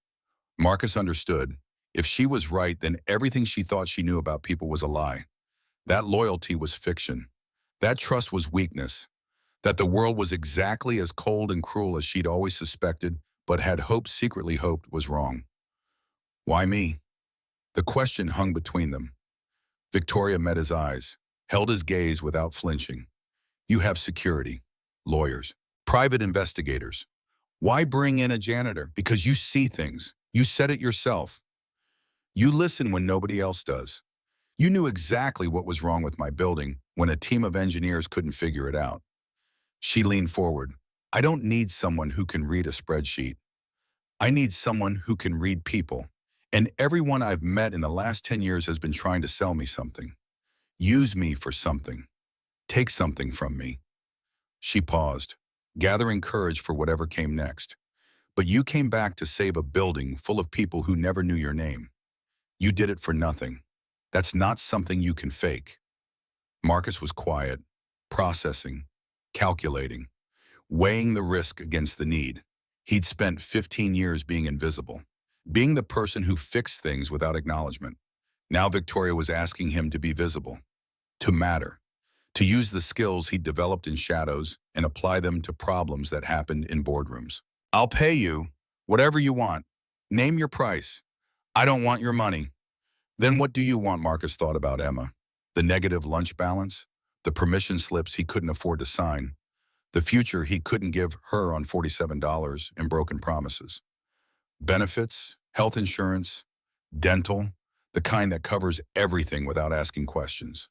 Marcus understood. If she was right, then everything she thought she knew about people was a lie. That loyalty was fiction. That trust was weakness. That the world was exactly as cold and cruel as she'd always suspected, but had secretly hoped was wrong. Why me? The question hung between them. Victoria met his eyes, held his gaze without flinching. You have security, lawyers, private investigators. Why bring in a janitor? Because you see things. You said it yourself. You listen when nobody else does. You knew exactly what was wrong with my building when a team of engineers couldn't figure it out. She leaned forward. I don't need someone who can read a spreadsheet. I need someone who can read people. And everyone I've met in the last 10 years has been trying to sell me something. Use me for something. Take something from me." She paused, gathering courage for whatever came next. "But you came back to save a building full of people who never knew your name. You did it for nothing. That's not something you can fake." Marcus was quiet, processing, calculating, weighing the risk against the need. He'd spent 15 years being invisible, being the person who fixed things without acknowledgement. Now Victoria was asking him to be visible, to matter, to use the skills he'd developed in shadows and apply them to problems that happened in boardrooms. "I'll pay you whatever you want. Name your price. I don't want your money." "Then what do you want?" Marcus thought about Emma. The negative lunch balance, the permission slips he couldn't afford to sign, the future he couldn't give her on $47 in broken promises. Benefits, health insurance, dental, the kind that covers everything without asking questions.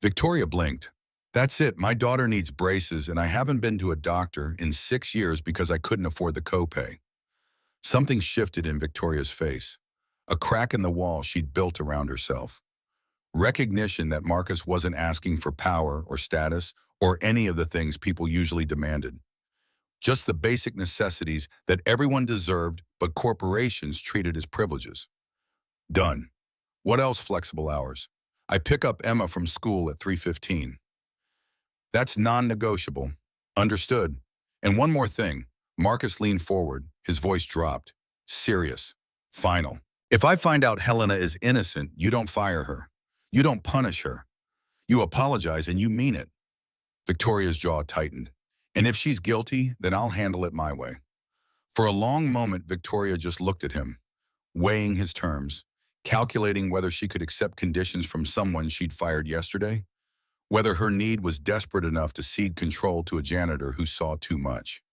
Victoria blinked. "That's it. My daughter needs braces and I haven't been to a doctor in 6 years because I couldn't afford the copay." Something shifted in Victoria's face, a crack in the wall she'd built around herself. Recognition that Marcus wasn't asking for power or status or any of the things people usually demanded. Just the basic necessities that everyone deserved but corporations treated as privileges. Done. "What else?" "Flexible hours. I pick up Emma from school at 3:15. "That's non-negotiable." "Understood. And one more thing." Marcus leaned forward, his voice dropped. Serious. Final. "If I find out Helena is innocent, you don't fire her. You don't punish her. You apologize and you mean it." Victoria's jaw tightened. "And if she's guilty, then I'll handle it my way." For a long moment, Victoria just looked at him, weighing his terms, calculating whether she could accept conditions from someone she'd fired yesterday, whether her need was desperate enough to cede control to a janitor who saw too much.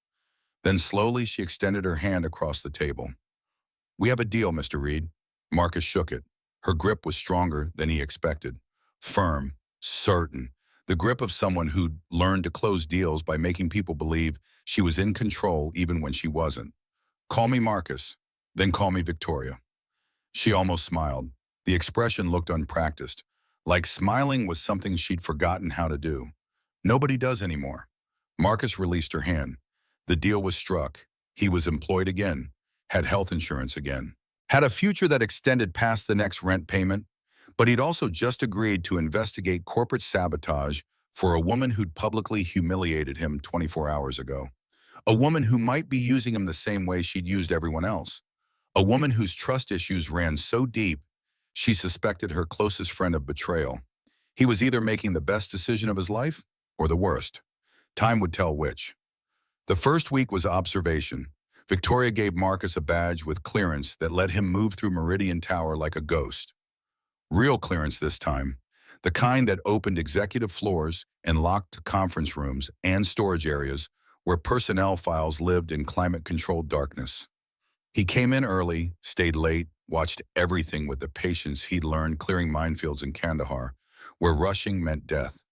Then slowly she extended her hand across the table. "We have a deal, Mr. Reed." Marcus shook it. Her grip was stronger than he expected. Firm, certain, the grip of someone who'd learned to close deals by making people believe she was in control even when she wasn't. "Call me Marcus, then call me Victoria." She almost smiled. The expression looked unpracticed, like smiling was something she'd forgotten how to do. Nobody does anymore. Marcus released her hand. The deal was struck. He was employed again, had health insurance again, had a future that extended past the next rent payment, but he'd also just agreed to investigate corporate sabotage for a woman who'd publicly humiliated him 24 hours ago. A woman who might be using him the same way she'd used everyone else. A woman whose trust issues ran so deep, she suspected her closest friend of betrayal. He was either making the best decision of his life or the worst. Time would tell which. The first week was observation. Victoria gave Marcus a badge with clearance that let him move through Meridian Tower like a ghost. Real clearance this time, the kind that opened executive floors and locked conference rooms and storage areas where personnel files lived in climate-controlled darkness. He came in early, stayed late, watched everything with the patience he'd learned clearing minefields in Kandahar, where rushing meant death.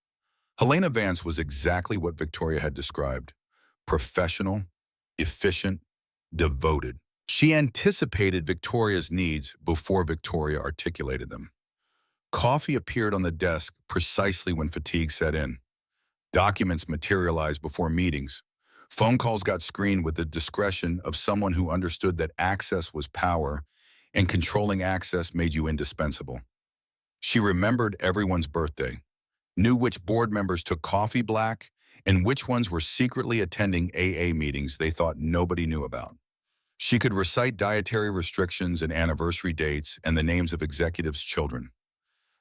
Helena Vance was exactly what Victoria had described. Professional, efficient, devoted. She anticipated Victoria's needs before Victoria articulated them. Coffee appeared on the desk precisely when fatigue set in. Documents materialized before meetings. Phone calls got screened with the discretion of someone who understood that access was power and controlling access made you indispensable. She remembered everyone's birthday, knew which board members took coffee black, and which ones were secretly attending AA meetings they thought nobody knew about. She could recite dietary restrictions and anniversary dates and the names of executives' children.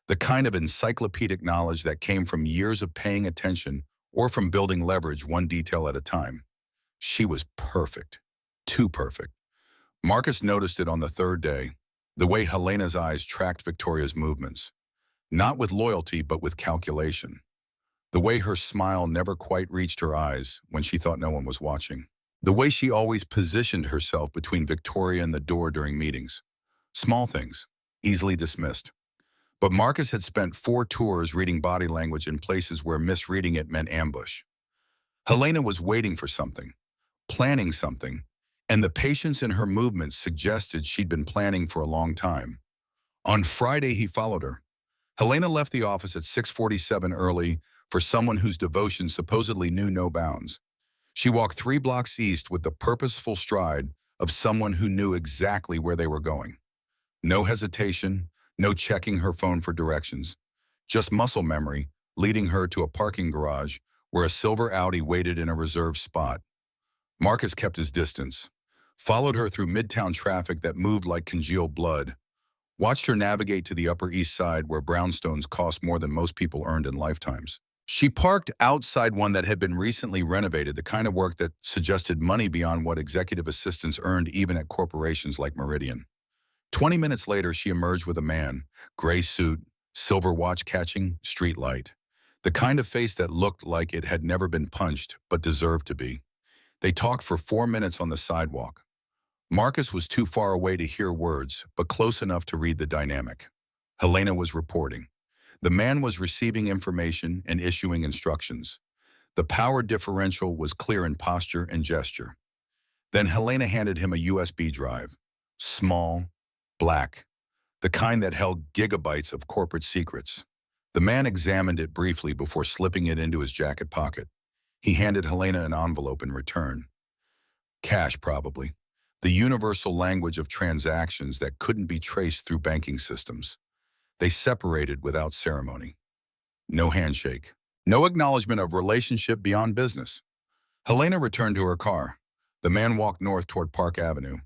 The kind of encyclopedic knowledge that came from years of paying attention or from building leverage one detail at a time. She was perfect. Too perfect. Marcus noticed it on the third day, the way Helena's eyes tracked Victoria's movements. Not with loyalty, but with calculation. The way her smile never quite reached her eyes when she thought no one was watching. The way she always positioned herself between Victoria and the door during meetings. Small things, easily dismissed. But Marcus had spent 4 tours reading body language in places where misreading it meant ambush. Helena was waiting for something, planning something, and the patience in her movements suggested she'd been planning for a long time. On Friday, he followed her. Helena left the office at 6:47 early for someone whose devotion supposedly knew no bounds. She walked 3 blocks east with the purposeful stride of someone who knew exactly where they were going. No hesitation, no checking her phone for directions, just muscle memory leading her to a parking garage where a silver Audi waited in a reserved spot. Marcus kept his distance, followed her through midtown traffic that moved like congealed blood, watched her navigate to the Upper East Side where brownstones cost more than most people earned in lifetimes. She parked outside one that had been recently renovated, the kind of work that suggested money beyond what executive assistants earned even at corporations like Meridian. 20 minutes later, she emerged with a man, gray suit, silver watch catching, street light. The kind of face that looked like it had never been punched, but deserved to be. They talked for 4 minutes on the sidewalk. Marcus was too far away to hear words, but close enough to read the dynamic. Helena was reporting. The man was receiving information and issuing instructions. The power differential was clear in posture and gesture. Then Helena handed him a USB drive. Small, black, the kind that held gigabytes of corporate secrets. The man examined it briefly before slipping it into his jacket pocket. He handed Helena an envelope in return. Cash, probably. The universal language of transactions that couldn't be traced through banking systems. They separated without ceremony. No handshake. No acknowledgement of relationship beyond business. Helena returned to her car. The man walked north toward Park Avenue.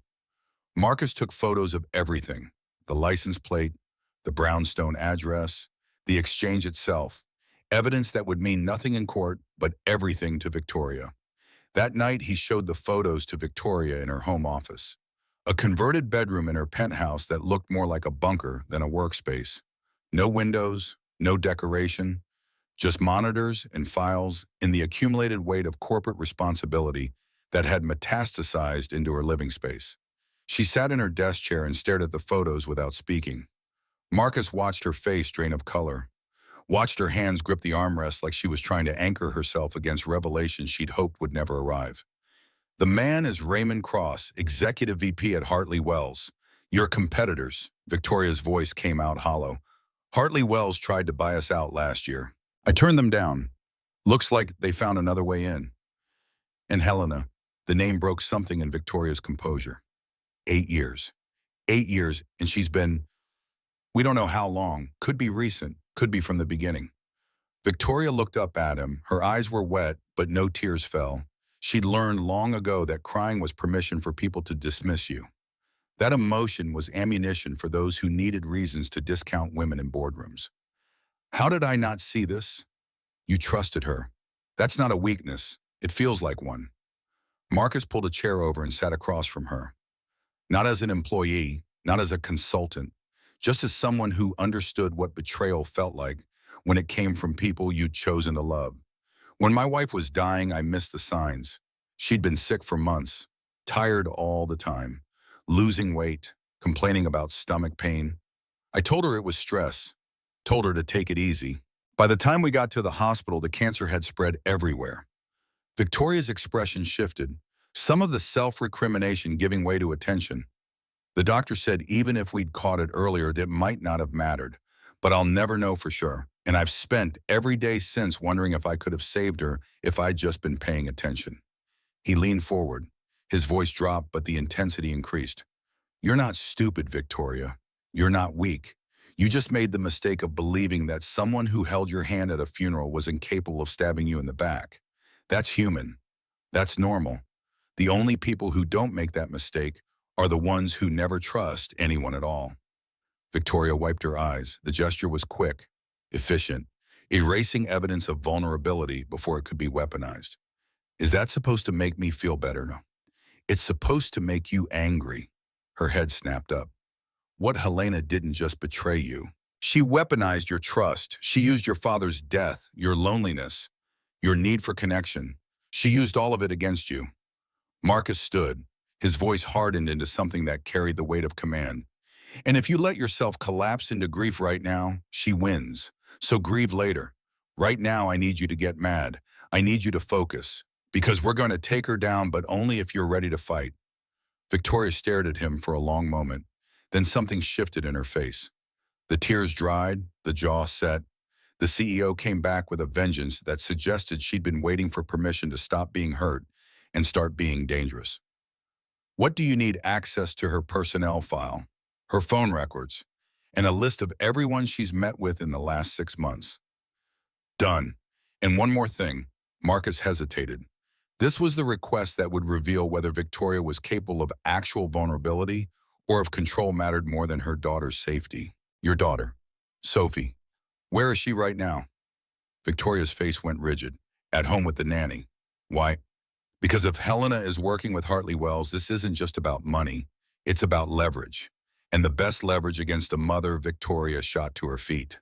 Marcus took photos of everything: the license plate, the brownstone address, the exchange itself, evidence that would mean nothing in court, but everything to Victoria. That night, he showed the photos to Victoria in her home office. A converted bedroom in her penthouse that looked more like a bunker than a workspace. No windows, no decoration, just monitors and files in the accumulated weight of corporate responsibility that had metastasized into her living space. She sat in her desk chair and stared at the photos without speaking. Marcus watched her face drain of color, watched her hands grip the armrest like she was trying to anchor herself against revelations she'd hoped would never arrive. The man is Raymond Cross, Executive VP at Hartley Wells. Your competitors, Victoria's voice came out hollow. Hartley Wells tried to buy us out last year. I turned them down. Looks like they found another way in. And Helena, the name broke something in Victoria's composure. 8 years. 8 years, and she's been, we don't know how long, could be recent, could be from the beginning. Victoria looked up at him. Her eyes were wet, but no tears fell. She'd learned long ago that crying was permission for people to dismiss you. That emotion was ammunition for those who needed reasons to discount women in boardrooms. How did I not see this? You trusted her. That's not a weakness. It feels like one. Marcus pulled a chair over and sat across from her. Not as an employee, not as a consultant, just as someone who understood what betrayal felt like when it came from people you'd chosen to love. When my wife was dying, I missed the signs. She'd been sick for months, tired all the time, losing weight, complaining about stomach pain. I told her it was stress, told her to take it easy. By the time we got to the hospital, the cancer had spread everywhere. Victoria's expression shifted, some of the self-recrimination giving way to attention. The doctor said even if we'd caught it earlier, it might not have mattered. But I'll never know for sure. And I've spent every day since wondering if I could have saved her if I'd just been paying attention. He leaned forward. His voice dropped, but the intensity increased. You're not stupid, Victoria. You're not weak. You just made the mistake of believing that someone who held your hand at a funeral was incapable of stabbing you in the back. That's human. That's normal. The only people who don't make that mistake are the ones who never trust anyone at all. Victoria wiped her eyes. The gesture was quick, efficient, erasing evidence of vulnerability before it could be weaponized. Is that supposed to make me feel better? No. It's supposed to make you angry. Her head snapped up. What Helena didn't just betray you. She weaponized your trust. She used your father's death, your loneliness, your need for connection. She used all of it against you. Marcus stood, his voice hardened into something that carried the weight of command. And if you let yourself collapse into grief right now, she wins. So grieve later. Right now, I need you to get mad. I need you to focus. Because we're going to take her down, but only if you're ready to fight. Victoria stared at him for a long moment. Then something shifted in her face. The tears dried, the jaw set. The CEO came back with a vengeance that suggested she'd been waiting for permission to stop being hurt and start being dangerous. What do you need access to her personnel file, her phone records, and a list of everyone she's met with in the last 6 months? Done. And one more thing. Marcus hesitated. This was the request that would reveal whether Victoria was capable of actual vulnerability or if control mattered more than her daughter's safety. Your daughter, Sophie. Where is she right now? Victoria's face went rigid. At home with the nanny. Why? Because if Helena is working with Hartley Wells, this isn't just about money. It's about leverage. And the best leverage against a mother Victoria shot to her feet.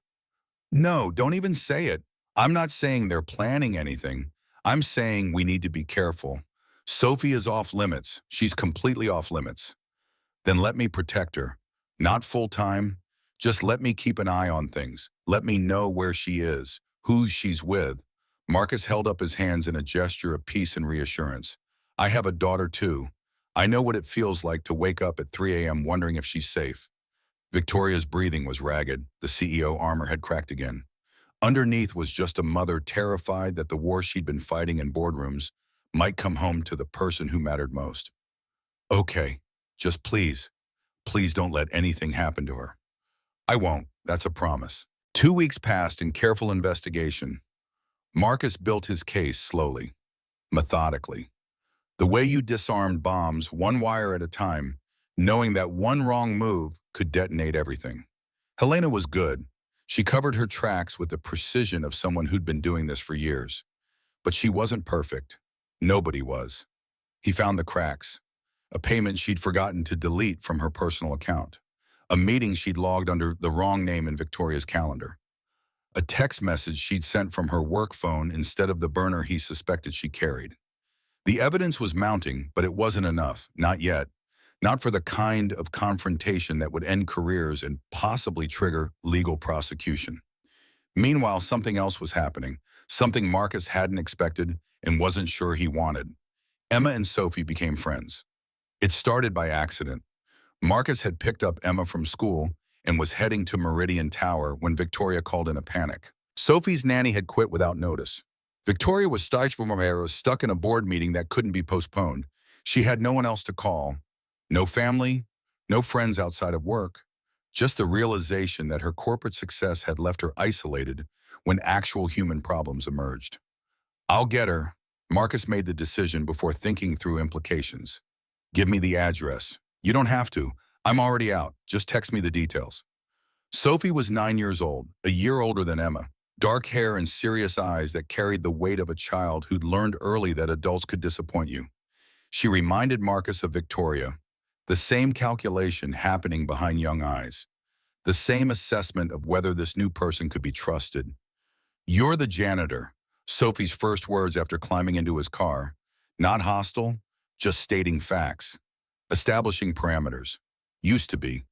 No, don't even say it. I'm not saying they're planning anything. I'm saying we need to be careful. Sophie is off limits. She's completely off limits. Then let me protect her. Not full-time. Just let me keep an eye on things. Let me know where she is, who she's with. Marcus held up his hands in a gesture of peace and reassurance. I have a daughter too. I know what it feels like to wake up at 3 a.m. wondering if she's safe. Victoria's breathing was ragged. The CEO armor had cracked again. Underneath was just a mother terrified that the war she'd been fighting in boardrooms might come home to the person who mattered most. Okay, just please don't let anything happen to her. I won't, that's a promise. 2 weeks passed in careful investigation. Marcus built his case slowly, methodically. The way you disarmed bombs one wire at a time, knowing that one wrong move could detonate everything. Helena was good. She covered her tracks with the precision of someone who'd been doing this for years. But she wasn't perfect. Nobody was. He found the cracks. A payment she'd forgotten to delete from her personal account. A meeting she'd logged under the wrong name in Victoria's calendar. A text message she'd sent from her work phone instead of the burner he suspected she carried. The evidence was mounting, but it wasn't enough, not yet. Not for the kind of confrontation that would end careers and possibly trigger legal prosecution. Meanwhile, something else was happening, something Marcus hadn't expected and wasn't sure he wanted. Emma and Sophie became friends. It started by accident. Marcus had picked up Emma from school and was heading to Meridian Tower when Victoria called in a panic. Sophie's nanny had quit without notice. Victoria was stuck in a board meeting that couldn't be postponed. She had no one else to call. No family, no friends outside of work. Just the realization that her corporate success had left her isolated when actual human problems emerged. I'll get her. Marcus made the decision before thinking through implications. Give me the address. You don't have to. I'm already out. Just text me the details. Sophie was 9 years old, a year older than Emma. Dark hair and serious eyes that carried the weight of a child who'd learned early that adults could disappoint you. She reminded Marcus of Victoria. The same calculation happening behind young eyes. The same assessment of whether this new person could be trusted. You're the janitor. Sophie's first words after climbing into his car. Not hostile, just stating facts. Establishing parameters. Used to be.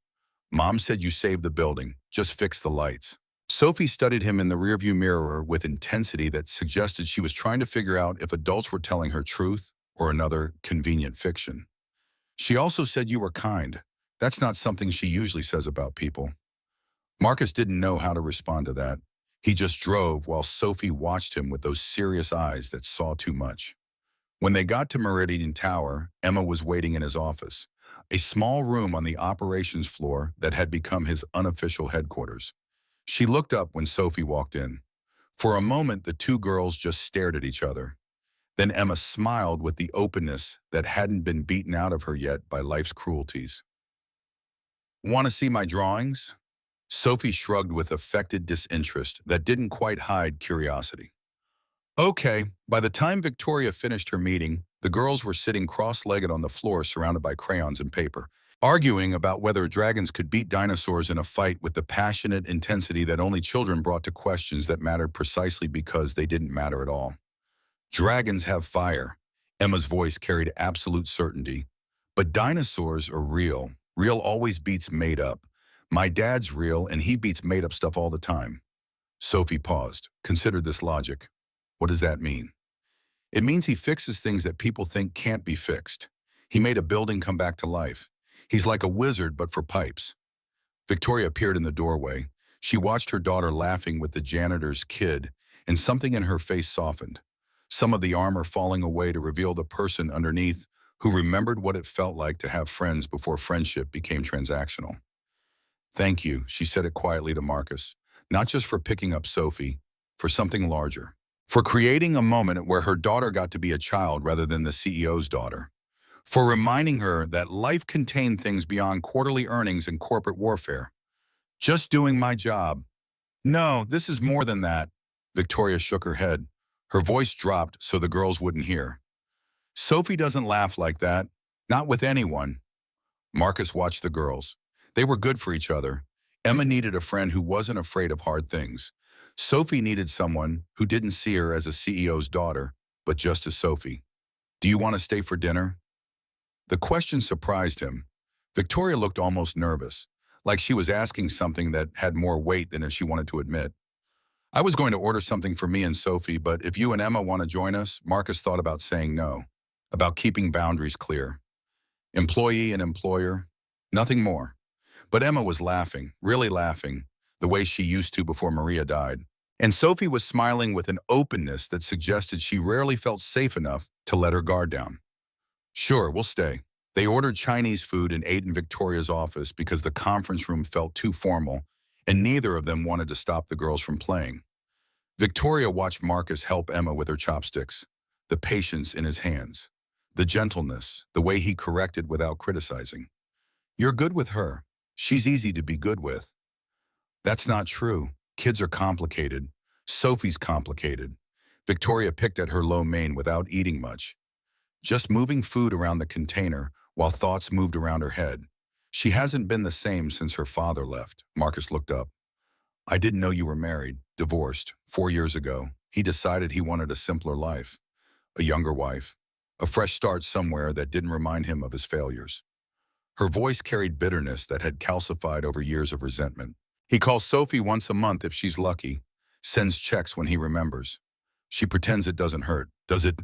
Mom said you saved the building, just fix the lights. Sophie studied him in the rearview mirror with intensity that suggested she was trying to figure out if adults were telling her truth or another convenient fiction. She also said you were kind. That's not something she usually says about people. Marcus didn't know how to respond to that. He just drove while Sophie watched him with those serious eyes that saw too much. When they got to Meridian Tower, Emma was waiting in his office, a small room on the operations floor that had become his unofficial headquarters. She looked up when Sophie walked in. For a moment, the two girls just stared at each other. Then Emma smiled with the openness that hadn't been beaten out of her yet by life's cruelties. Want to see my drawings? Sophie shrugged with affected disinterest that didn't quite hide curiosity. Okay, by the time Victoria finished her meeting, the girls were sitting cross-legged on the floor surrounded by crayons and paper, arguing about whether dragons could beat dinosaurs in a fight with the passionate intensity that only children brought to questions that mattered precisely because they didn't matter at all. Dragons have fire. Emma's voice carried absolute certainty. But dinosaurs are real. Real always beats made up. My dad's real, and he beats made up stuff all the time. Sophie paused, considered this logic. What does that mean? It means he fixes things that people think can't be fixed. He made a building come back to life. He's like a wizard, but for pipes. Victoria appeared in the doorway. She watched her daughter laughing with the janitor's kid, and something in her face softened. Some of the armor falling away to reveal the person underneath who remembered what it felt like to have friends before friendship became transactional. Thank you, she said it quietly to Marcus, not just for picking up Sophie, for something larger. For creating a moment where her daughter got to be a child rather than the CEO's daughter. For reminding her that life contained things beyond quarterly earnings and corporate warfare. Just doing my job. No, this is more than that. Victoria shook her head. Her voice dropped so the girls wouldn't hear. Sophie doesn't laugh like that. Not with anyone. Marcus watched the girls. They were good for each other. Emma needed a friend who wasn't afraid of hard things. Sophie needed someone who didn't see her as a CEO's daughter, but just as Sophie. Do you want to stay for dinner? The question surprised him. Victoria looked almost nervous, like she was asking something that had more weight than she wanted to admit. I was going to order something for me and Sophie, but if you and Emma want to join us, Marcus thought about saying no, about keeping boundaries clear. Employee and employer, nothing more. But Emma was laughing, really laughing, the way she used to before Maria died. And Sophie was smiling with an openness that suggested she rarely felt safe enough to let her guard down. Sure, we'll stay. They ordered Chinese food and ate in Victoria's office because the conference room felt too formal, and neither of them wanted to stop the girls from playing. Victoria watched Marcus help Emma with her chopsticks, the patience in his hands, the gentleness, the way he corrected without criticizing. You're good with her. She's easy to be good with. That's not true. Kids are complicated. Sophie's complicated. Victoria picked at her lo mein without eating much, just moving food around the container while thoughts moved around her head. She hasn't been the same since her father left. Marcus looked up. I didn't know you were married, divorced, 4 years ago. He decided he wanted a simpler life, a younger wife, a fresh start somewhere that didn't remind him of his failures. Her voice carried bitterness that had calcified over years of resentment. He calls Sophie once a month if she's lucky, sends checks when he remembers. She pretends it doesn't hurt, does it?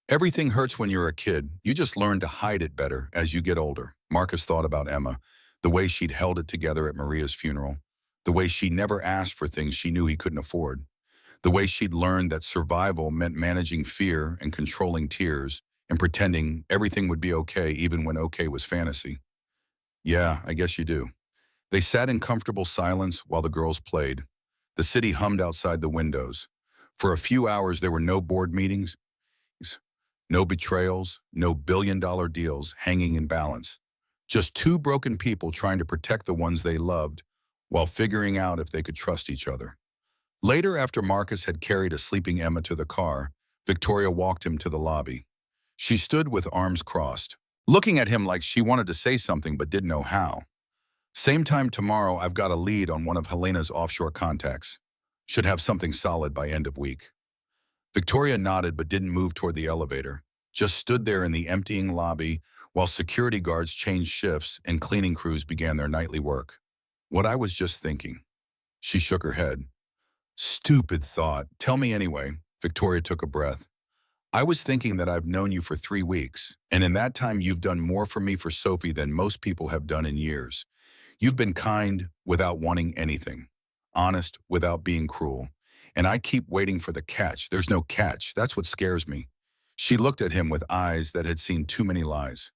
Everything hurts when you're a kid. You just learn to hide it better as you get older. Marcus thought about Emma, the way she'd held it together at Maria's funeral, the way she never asked for things she knew he couldn't afford, the way she'd learned that survival meant managing fear and controlling tears and pretending everything would be okay even when okay was fantasy. Yeah, I guess you do. They sat in comfortable silence while the girls played. The city hummed outside the windows. For a few hours there were no board meetings, no betrayals, no billion-dollar deals hanging in balance. Just two broken people trying to protect the ones they loved while figuring out if they could trust each other. Later, after Marcus had carried a sleeping Emma to the car, Victoria walked him to the lobby. She stood with arms crossed, looking at him like she wanted to say something but didn't know how. Same time tomorrow, I've got a lead on one of Helena's offshore contacts. Should have something solid by end of week. Victoria nodded but didn't move toward the elevator, just stood there in the emptying lobby while security guards changed shifts and cleaning crews began their nightly work. What I was just thinking. She shook her head. Stupid thought. Tell me anyway. Victoria took a breath. I was thinking that I've known you for 3 weeks, and in that time you've done more for me for Sophie than most people have done in years. You've been kind without wanting anything, honest without being cruel. And I keep waiting for the catch. There's no catch. That's what scares me. She looked at him with eyes that had seen too many lies.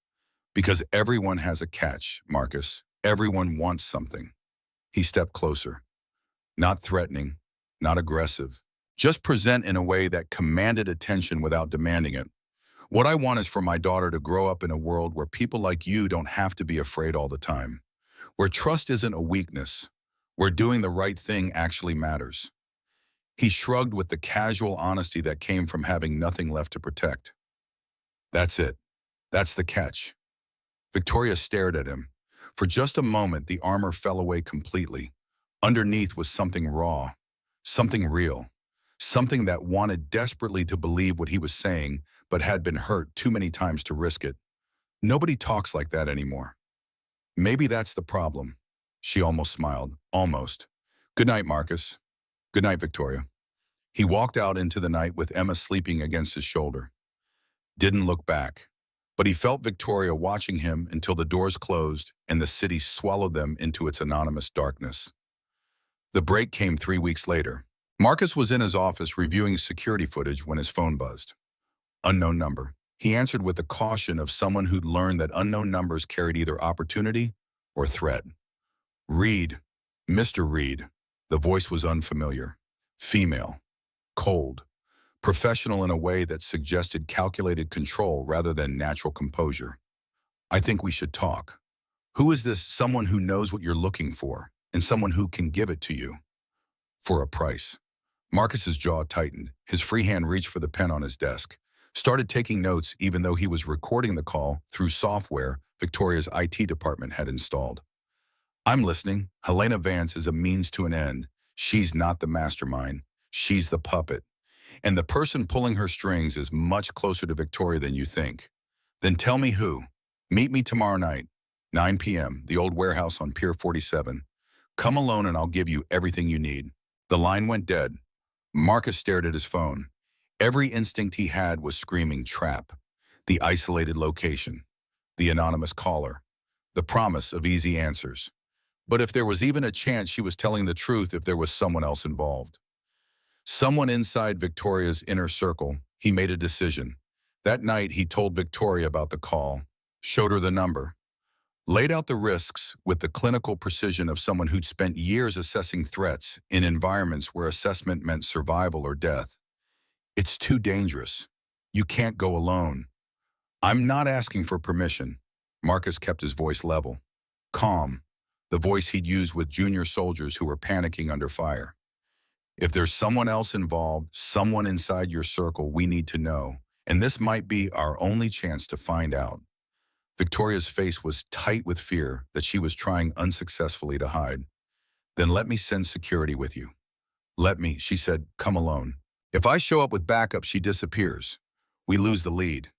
Because everyone has a catch, Marcus. Everyone wants something. He stepped closer. Not threatening, not aggressive. Just present in a way that commanded attention without demanding it. What I want is for my daughter to grow up in a world where people like you don't have to be afraid all the time. Where trust isn't a weakness. Where doing the right thing actually matters. He shrugged with the casual honesty that came from having nothing left to protect. That's it. That's the catch. Victoria stared at him. For just a moment, the armor fell away completely. Underneath was something raw, something real, something that wanted desperately to believe what he was saying, but had been hurt too many times to risk it. Nobody talks like that anymore. Maybe that's the problem. She almost smiled. Almost. Good night, Marcus. Good night, Victoria. He walked out into the night with Emma sleeping against his shoulder. Didn't look back. But he felt Victoria watching him until the doors closed and the city swallowed them into its anonymous darkness. The break came 3 weeks later. Marcus was in his office reviewing security footage when his phone buzzed. Unknown number. He answered with the caution of someone who'd learned that unknown numbers carried either opportunity or threat. Reed. Mr. Reed. The voice was unfamiliar. Female. Cold. Professional in a way that suggested calculated control rather than natural composure. I think we should talk. Who is this someone who knows what you're looking for and someone who can give it to you? For a price. Marcus's jaw tightened. His free hand reached for the pen on his desk. Started taking notes even though he was recording the call through software Victoria's IT department had installed. I'm listening. Helena Vance is a means to an end. She's not the mastermind. She's the puppet. And the person pulling her strings is much closer to Victoria than you think. Then tell me who. Meet me tomorrow night, 9 p.m., the old warehouse on Pier 47. Come alone and I'll give you everything you need. The line went dead. Marcus stared at his phone. Every instinct he had was screaming trap. The isolated location. The anonymous caller. The promise of easy answers. But if there was even a chance she was telling the truth if there was someone else involved. Someone inside Victoria's inner circle, he made a decision. That night he told Victoria about the call, showed her the number, laid out the risks with the clinical precision of someone who'd spent years assessing threats in environments where assessment meant survival or death. It's too dangerous. You can't go alone. I'm not asking for permission. Marcus kept his voice level. Calm. The voice he'd used with junior soldiers who were panicking under fire. If there's someone else involved, someone inside your circle, we need to know. And this might be our only chance to find out. Victoria's face was tight with fear that she was trying unsuccessfully to hide. Then let me send security with you. Let me, she said, come alone. If I show up with backup, she disappears. We lose the lead.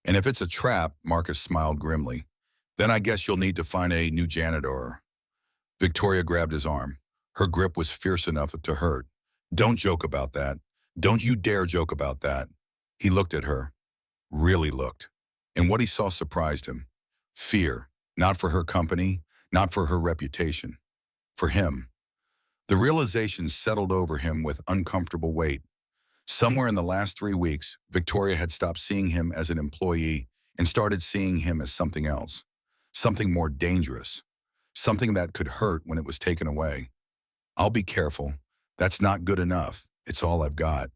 And if it's a trap, Marcus smiled grimly, then I guess you'll need to find a new janitor. Victoria grabbed his arm. Her grip was fierce enough to hurt. Don't joke about that. Don't you dare joke about that. He looked at her. Really looked. And what he saw surprised him. Fear. Not for her company, not for her reputation. For him. The realization settled over him with uncomfortable weight. Somewhere in the last 3 weeks, Victoria had stopped seeing him as an employee and started seeing him as something else. Something more dangerous. Something that could hurt when it was taken away. I'll be careful. That's not good enough. It's all I've got.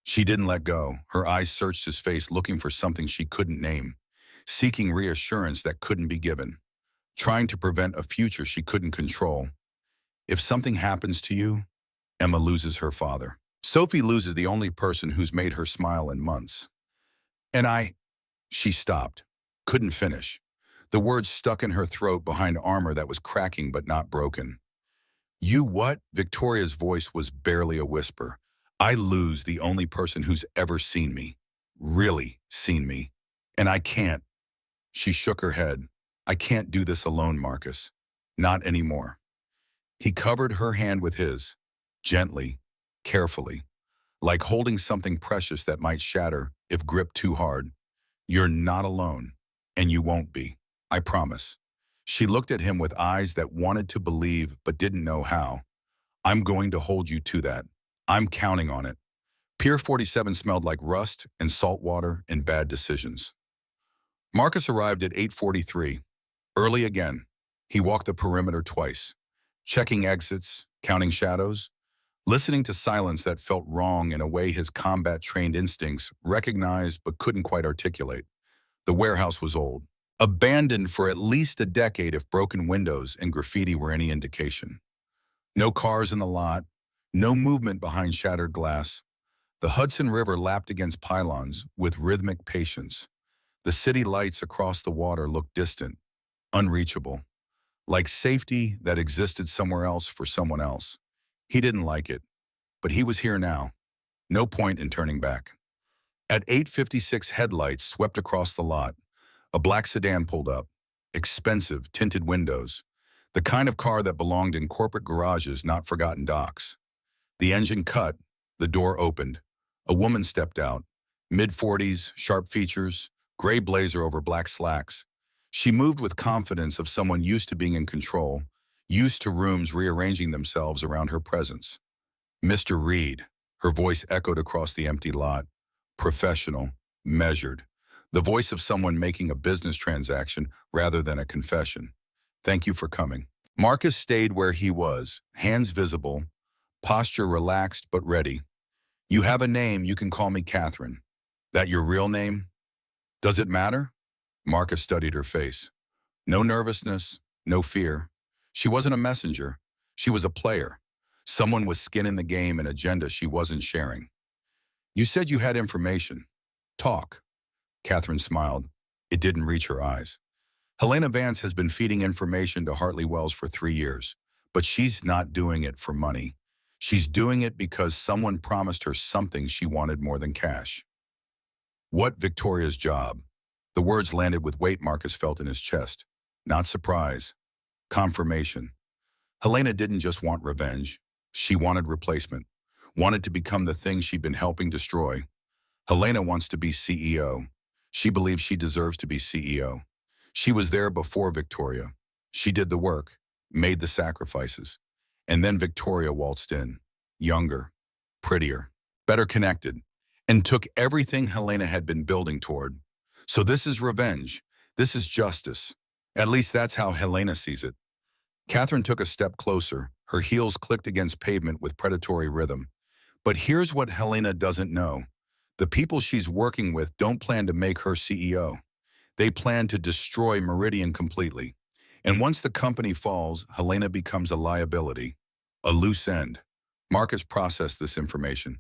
She didn't let go. Her eyes searched his face looking for something she couldn't name, seeking reassurance that couldn't be given, trying to prevent a future she couldn't control. If something happens to you, Emma loses her father. Sophie loses the only person who's made her smile in months. And she stopped, couldn't finish. The words stuck in her throat behind armor that was cracking but not broken. You what? Victoria's voice was barely a whisper. I lose the only person who's ever seen me. Really seen me. And I can't. She shook her head. I can't do this alone, Marcus. Not anymore. He covered her hand with his, gently, carefully, like holding something precious that might shatter if gripped too hard. You're not alone, and you won't be. I promise. She looked at him with eyes that wanted to believe but didn't know how. I'm going to hold you to that. I'm counting on it. Pier 47 smelled like rust and salt water and bad decisions. Marcus arrived at 8:43. Early again. He walked the perimeter twice, checking exits, counting shadows, listening to silence that felt wrong in a way his combat-trained instincts recognized but couldn't quite articulate. The warehouse was old, abandoned for at least a decade if broken windows and graffiti were any indication. No cars in the lot, no movement behind shattered glass. The Hudson River lapped against pylons with rhythmic patience. The city lights across the water looked distant, unreachable, like safety that existed somewhere else for someone else. He didn't like it, but he was here now. No point in turning back. At 8:56, headlights swept across the lot. A black sedan pulled up. Expensive, tinted windows. The kind of car that belonged in corporate garages, not forgotten docks. The engine cut, The door opened. A woman stepped out. Mid-40s, sharp features, gray blazer over black slacks. She moved with confidence of someone used to being in control, used to rooms rearranging themselves around her presence. Mr. Reed, her voice echoed across the empty lot. Professional, measured. The voice of someone making a business transaction rather than a confession. Thank you for coming. Marcus stayed where he was, hands visible, posture relaxed but ready. You have a name, you can call me Catherine. That your real name? Does it matter? Marcus studied her face. No nervousness, no fear. She wasn't a messenger. She was a player. Someone with skin in the game and agenda she wasn't sharing. You said you had information. Talk. Catherine smiled. It didn't reach her eyes. Helena Vance has been feeding information to Hartley Wells for 3 years, but she's not doing it for money. She's doing it because someone promised her something she wanted more than cash. What Victoria's job? The words landed with weight Marcus felt in his chest. Not surprise. Confirmation. Helena didn't just want revenge. She wanted replacement. Wanted to become the thing she'd been helping destroy. Helena wants to be CEO. She believes she deserves to be CEO. She was there before Victoria. She did the work, made the sacrifices. And then Victoria waltzed in. Younger, prettier, better connected, and took everything Helena had been building toward. So this is revenge. This is justice. At least that's how Helena sees it. Catherine took a step closer. Her heels clicked against pavement with predatory rhythm. But here's what Helena doesn't know. The people she's working with don't plan to make her CEO. They plan to destroy Meridian completely. And once the company falls, Helena becomes a liability, a loose end. Marcus processed this information.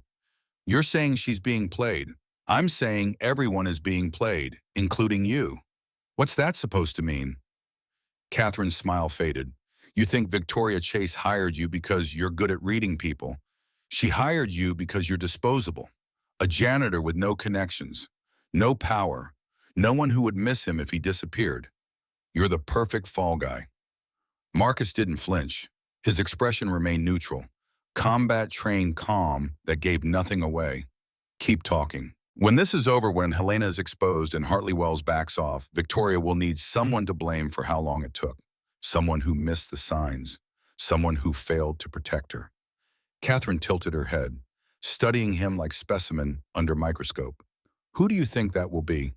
You're saying she's being played. I'm saying everyone is being played, including you. What's that supposed to mean? Catherine's smile faded. You think Victoria Chase hired you because you're good at reading people. She hired you because you're disposable. A janitor with no connections, no power, no one who would miss him if he disappeared. You're the perfect fall guy. Marcus didn't flinch. His expression remained neutral. Combat-trained calm that gave nothing away. Keep talking. When this is over, when Helena is exposed and Hartley Wells backs off, Victoria will need someone to blame for how long it took. Someone who missed the signs. Someone who failed to protect her. Catherine tilted her head, studying him like specimen under microscope. Who do you think that will be?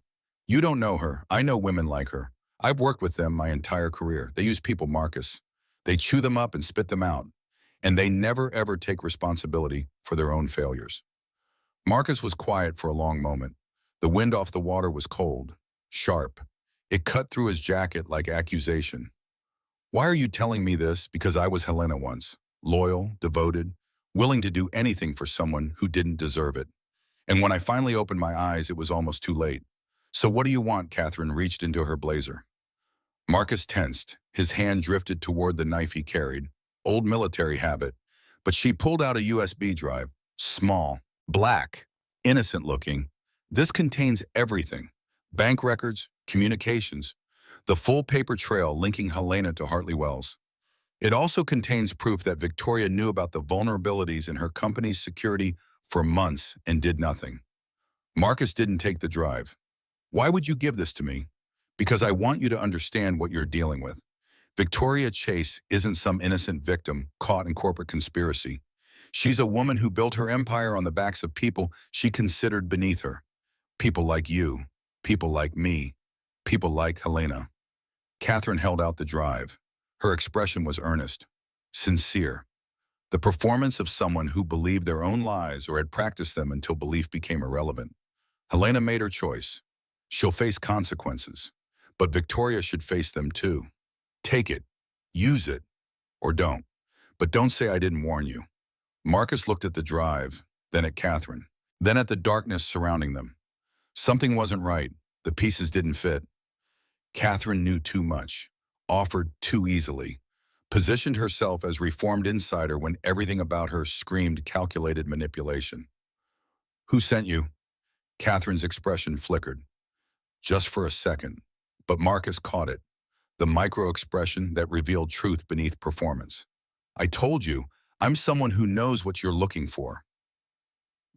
You don't know her. I know women like her. I've worked with them my entire career. They use people, Marcus. They chew them up and spit them out. And they never ever take responsibility for their own failures. Marcus was quiet for a long moment. The wind off the water was cold, sharp. It cut through his jacket like accusation. Why are you telling me this? Because I was Helena once. Loyal, devoted, willing to do anything for someone who didn't deserve it. And when I finally opened my eyes, it was almost too late. So what do you want? Catherine reached into her blazer. Marcus tensed. His hand drifted toward the knife he carried. Old military habit. But she pulled out a USB drive. Small, black, innocent looking. This contains everything. Bank records, communications, the full paper trail linking Helena to Hartley Wells. It also contains proof that Victoria knew about the vulnerabilities in her company's security for months and did nothing. Marcus didn't take the drive. Why would you give this to me? Because I want you to understand what you're dealing with. Victoria Chase isn't some innocent victim caught in corporate conspiracy. She's a woman who built her empire on the backs of people she considered beneath her. People like you, people like me, people like Helena. Catherine held out the drive. Her expression was earnest, sincere. The performance of someone who believed their own lies or had practiced them until belief became irrelevant. Helena made her choice. She'll face consequences, but Victoria should face them too. Take it, use it, or don't. But don't say I didn't warn you. Marcus looked at the drive, then at Catherine, then at the darkness surrounding them. Something wasn't right. The pieces didn't fit. Catherine knew too much, offered too easily, positioned herself as reformed insider when everything about her screamed calculated manipulation. Who sent you? Catherine's expression flickered. Just for a second, but Marcus caught it. The micro-expression that revealed truth beneath performance. I told you, I'm someone who knows what you're looking for.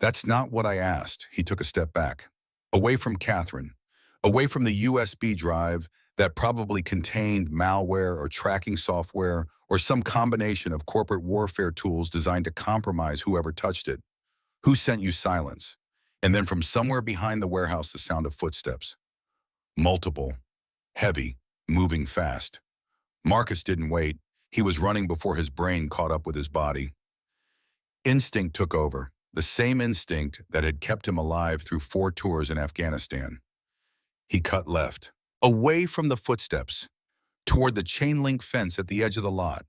That's not what I asked. He took a step back. Away from Catherine. Away from the USB drive that probably contained malware or tracking software or some combination of corporate warfare tools designed to compromise whoever touched it. Who sent you silence? And then from somewhere behind the warehouse, the sound of footsteps. Multiple. Heavy. Moving fast. Marcus didn't wait. He was running before his brain caught up with his body. Instinct took over, the same instinct that had kept him alive through 4 tours in Afghanistan. He cut left, away from the footsteps, toward the chain-link fence at the edge of the lot.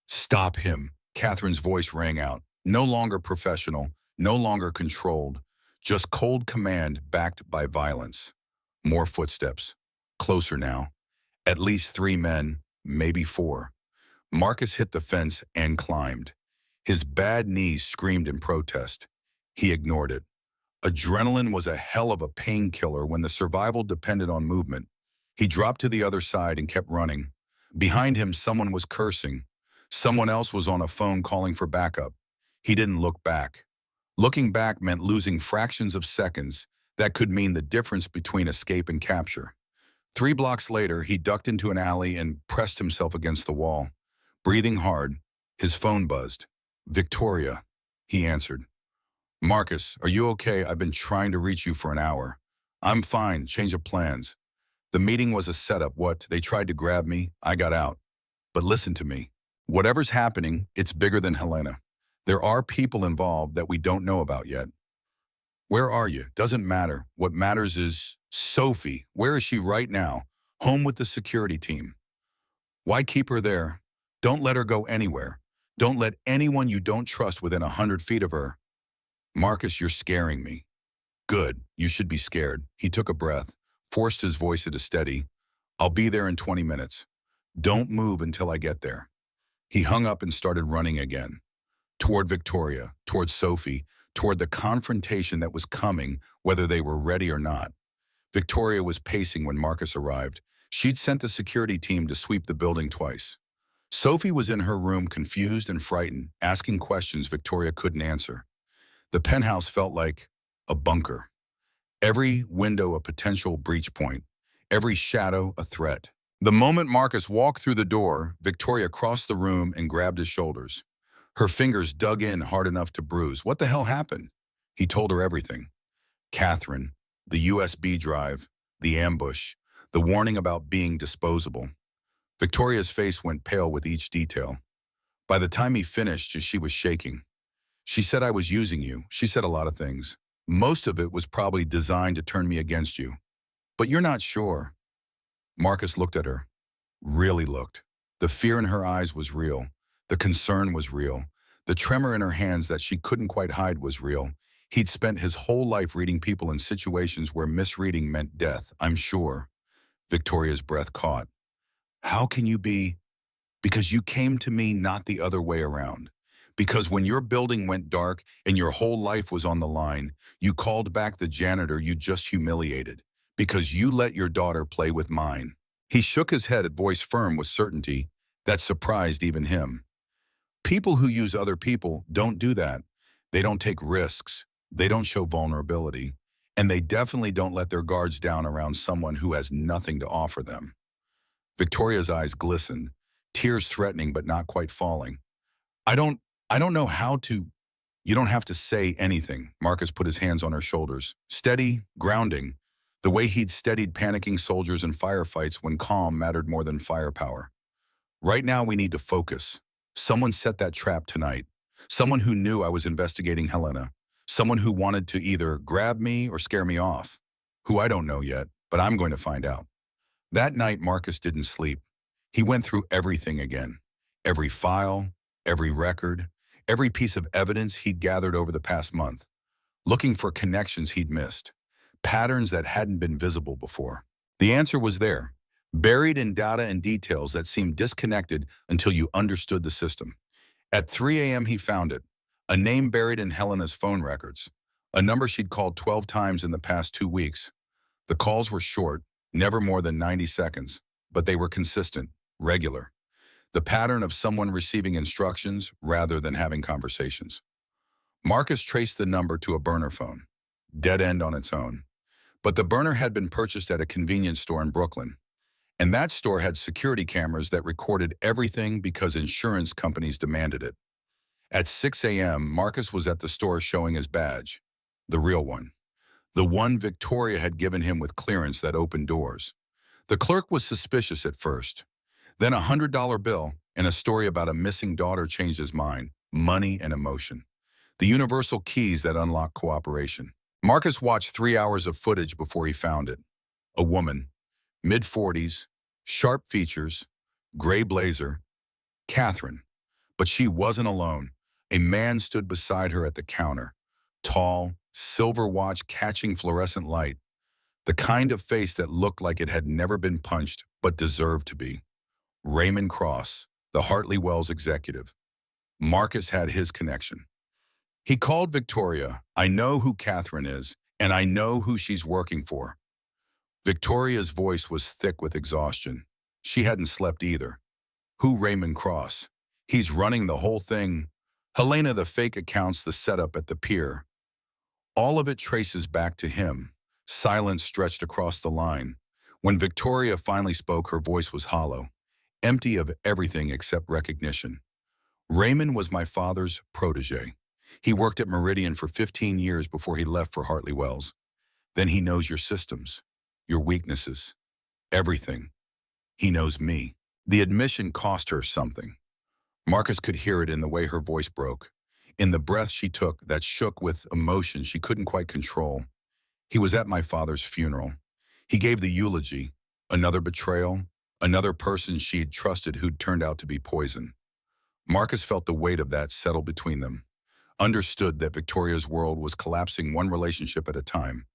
Stop him, Catherine's voice rang out. No longer professional, no longer controlled, just cold command backed by violence. More footsteps. Closer now. At least 3 men, maybe 4. Marcus hit the fence and climbed. His bad knees screamed in protest. He ignored it. Adrenaline was a hell of a painkiller when the survival depended on movement. He dropped to the other side and kept running. Behind him, someone was cursing. Someone else was on a phone calling for backup. He didn't look back. Looking back meant losing fractions of seconds. That could mean the difference between escape and capture. 3 blocks later, he ducked into an alley and pressed himself against the wall. Breathing hard, his phone buzzed. Victoria, he answered. Marcus, are you okay? I've been trying to reach you for an hour. I'm fine, change of plans. The meeting was a setup. What? They tried to grab me. I got out. But listen to me. Whatever's happening, it's bigger than Helena. There are people involved that we don't know about yet. Where are you? Doesn't matter. What matters is Sophie. Where is she right now? Home with the security team. Why keep her there? Don't let her go anywhere. Don't let anyone you don't trust within 100 feet of her. Marcus, you're scaring me. Good. You should be scared. He took a breath, forced his voice into steady. I'll be there in 20 minutes. Don't move until I get there. He hung up and started running again. Toward Victoria, toward Sophie, toward the confrontation that was coming, whether they were ready or not. Victoria was pacing when Marcus arrived. She'd sent the security team to sweep the building twice. Sophie was in her room, confused and frightened, asking questions Victoria couldn't answer. The penthouse felt like a bunker. Every window a potential breach point. Every shadow a threat. The moment Marcus walked through the door, Victoria crossed the room and grabbed his shoulders. Her fingers dug in hard enough to bruise. What the hell happened? He told her everything. Catherine, the USB drive, the ambush, the warning about being disposable. Victoria's face went pale with each detail. By the time he finished, she was shaking. She said I was using you. She said a lot of things. Most of it was probably designed to turn me against you. But you're not sure. Marcus looked at her. Really looked. The fear in her eyes was real. The concern was real. The tremor in her hands that she couldn't quite hide was real. He'd spent his whole life reading people in situations where misreading meant death, I'm sure. Victoria's breath caught. How can you be? Because you came to me, not the other way around. Because when your building went dark and your whole life was on the line, you called back the janitor you just humiliated. Because you let your daughter play with mine. He shook his head, at voice firm with certainty that surprised even him. People who use other people don't do that. They don't take risks. They don't show vulnerability. And they definitely don't let their guards down around someone who has nothing to offer them. Victoria's eyes glistened, tears threatening but not quite falling. I don't know how to. You don't have to say anything. Marcus put his hands on her shoulders. Steady, grounding. The way he'd steadied panicking soldiers in firefights when calm mattered more than firepower. Right now we need to focus. Someone set that trap tonight. Someone who knew I was investigating Helena. Someone who wanted to either grab me or scare me off. Who I don't know yet, but I'm going to find out. That night, Marcus didn't sleep. He went through everything again. Every file, every record, every piece of evidence he'd gathered over the past month. Looking for connections he'd missed. Patterns that hadn't been visible before. The answer was there. Buried in data and details that seemed disconnected until you understood the system. At 3 a.m. he found it. A name buried in Helena's phone records. A number she'd called 12 times in the past 2 weeks. The calls were short, never more than 90 seconds, but they were consistent, regular. The pattern of someone receiving instructions rather than having conversations. Marcus traced the number to a burner phone, dead end on its own. But the burner had been purchased at a convenience store in Brooklyn, and that store had security cameras that recorded everything because insurance companies demanded it. At 6 a.m., Marcus was at the store showing his badge, the real one, the one Victoria had given him with clearance that opened doors. The clerk was suspicious at first. Then $100 bill and a story about a missing daughter changed his mind, money and emotion. The universal keys that unlock cooperation. Marcus watched 3 hours of footage before he found it. A woman, mid-40s, sharp features, gray blazer, Catherine. But she wasn't alone. A man stood beside her at the counter. Tall, silver watch catching fluorescent light. The kind of face that looked like it had never been punched but deserved to be. Raymond Cross, the Hartley Wells executive. Marcus had his connection. He called Victoria. I know who Catherine is, and I know who she's working for. Victoria's voice was thick with exhaustion. She hadn't slept either. Who Raymond Cross? He's running the whole thing. Helena, the fake accounts, the setup at the pier. All of it traces back to him. Silence stretched across the line. When Victoria finally spoke, her voice was hollow, empty of everything except recognition. Raymond was my father's protege. He worked at Meridian for 15 years before he left for Hartley Wells. Then he knows your systems, your weaknesses, everything. He knows me. The admission cost her something. Marcus could hear it in the way her voice broke, in the breath she took that shook with emotion she couldn't quite control. He was at my father's funeral. He gave the eulogy, another betrayal, another person she'd trusted who'd turned out to be poison. Marcus felt the weight of that settle between them, understood that Victoria's world was collapsing one relationship at a time,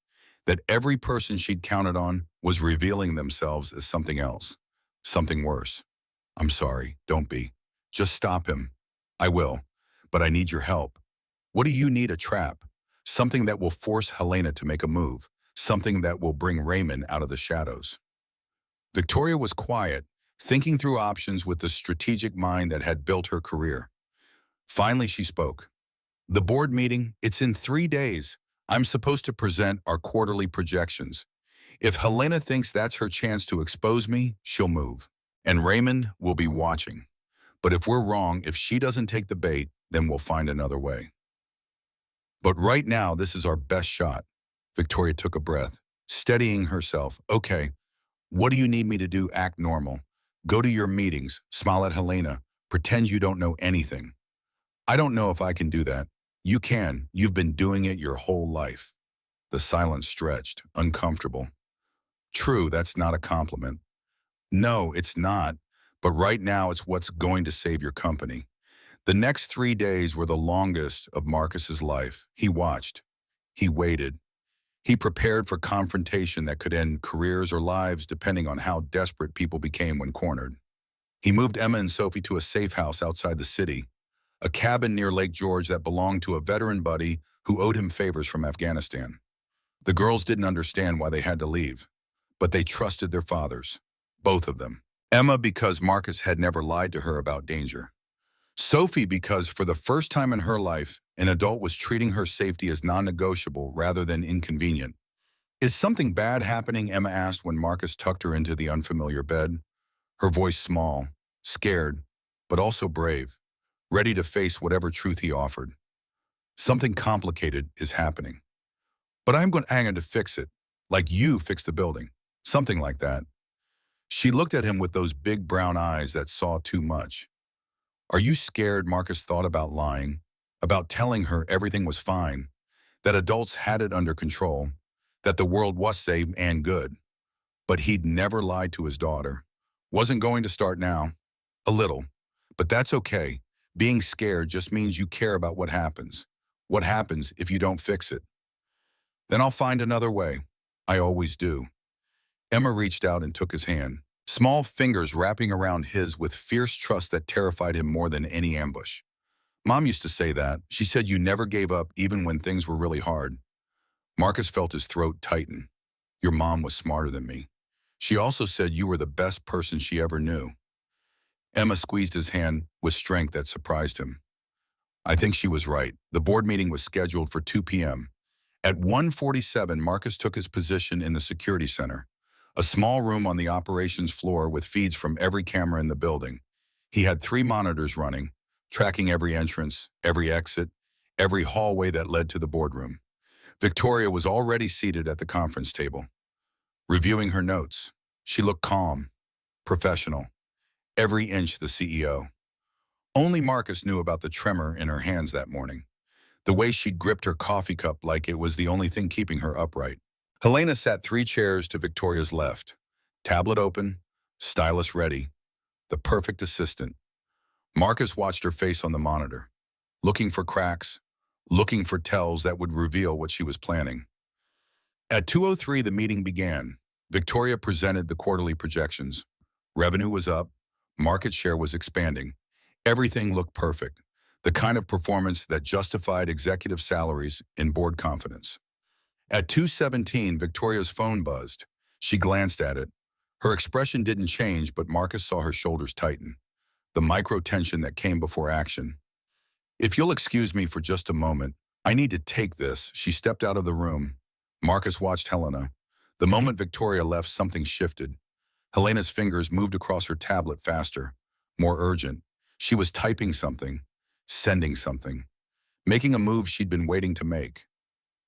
that every person she'd counted on was revealing themselves as something else, something worse. I'm sorry, don't be. Just stop him. I will, but I need your help. What do you need? A trap? Something that will force Helena to make a move, something that will bring Raymond out of the shadows. Victoria was quiet, thinking through options with the strategic mind that had built her career. Finally, she spoke. The board meeting, it's in 3 days. I'm supposed to present our quarterly projections. If Helena thinks that's her chance to expose me, she'll move. And Raymond will be watching. But if we're wrong, if she doesn't take the bait, then we'll find another way. But right now, this is our best shot. Victoria took a breath, steadying herself. Okay, what do you need me to do? Act normal. Go to your meetings, smile at Helena, pretend you don't know anything. I don't know if I can do that. You can. You've been doing it your whole life. The silence stretched, uncomfortable. True, that's not a compliment. No, it's not. But right now, it's what's going to save your company. The next 3 days were the longest of Marcus's life. He watched. He waited. He prepared for confrontation that could end careers or lives depending on how desperate people became when cornered. He moved Emma and Sophie to a safe house outside the city, a cabin near Lake George that belonged to a veteran buddy who owed him favors from Afghanistan. The girls didn't understand why they had to leave, but they trusted their fathers, both of them. Emma because Marcus had never lied to her about danger. Sophie because for the first time in her life, an adult was treating her safety as non-negotiable rather than inconvenient. Is something bad happening? Emma asked when Marcus tucked her into the unfamiliar bed, her voice small, scared, but also brave, ready to face whatever truth he offered. Something complicated is happening. But I'm going to fix it, like you fixed the building, something like that. She looked at him with those big brown eyes that saw too much. Are you scared? Marcus thought about lying, about telling her everything was fine, that adults had it under control, that the world was safe and good. But he'd never lied to his daughter. Wasn't going to start now. A little. But that's okay. Being scared just means you care about what happens. What happens if you don't fix it? Then I'll find another way. I always do. Emma reached out and took his hand, small fingers wrapping around his with fierce trust that terrified him more than any ambush. Mom used to say that. She said you never gave up even when things were really hard. Marcus felt his throat tighten. Your mom was smarter than me. She also said you were the best person she ever knew. Emma squeezed his hand with strength that surprised him. I think she was right. The board meeting was scheduled for 2 p.m. At 1:47, Marcus took his position in the security center, a small room on the operations floor with feeds from every camera in the building. He had 3 monitors running, tracking every entrance, every exit, every hallway that led to the boardroom. Victoria was already seated at the conference table, reviewing her notes. She looked calm, professional, every inch the CEO. Only Marcus knew about the tremor in her hands that morning, the way she'd gripped her coffee cup like it was the only thing keeping her upright. Helena sat 3 chairs to Victoria's left, tablet open, stylus ready, the perfect assistant. Marcus watched her face on the monitor, looking for cracks, looking for tells that would reveal what she was planning. At 2:03, the meeting began. Victoria presented the quarterly projections. Revenue was up, market share was expanding. Everything looked perfect, the kind of performance that justified executive salaries and board confidence. At 2:17, Victoria's phone buzzed. She glanced at it. Her expression didn't change, but Marcus saw her shoulders tighten, the micro-tension that came before action. If you'll excuse me for just a moment, I need to take this. She stepped out of the room. Marcus watched Helena. The moment Victoria left, something shifted. Helena's fingers moved across her tablet faster, more urgent. She was typing something, sending something, making a move she'd been waiting to make.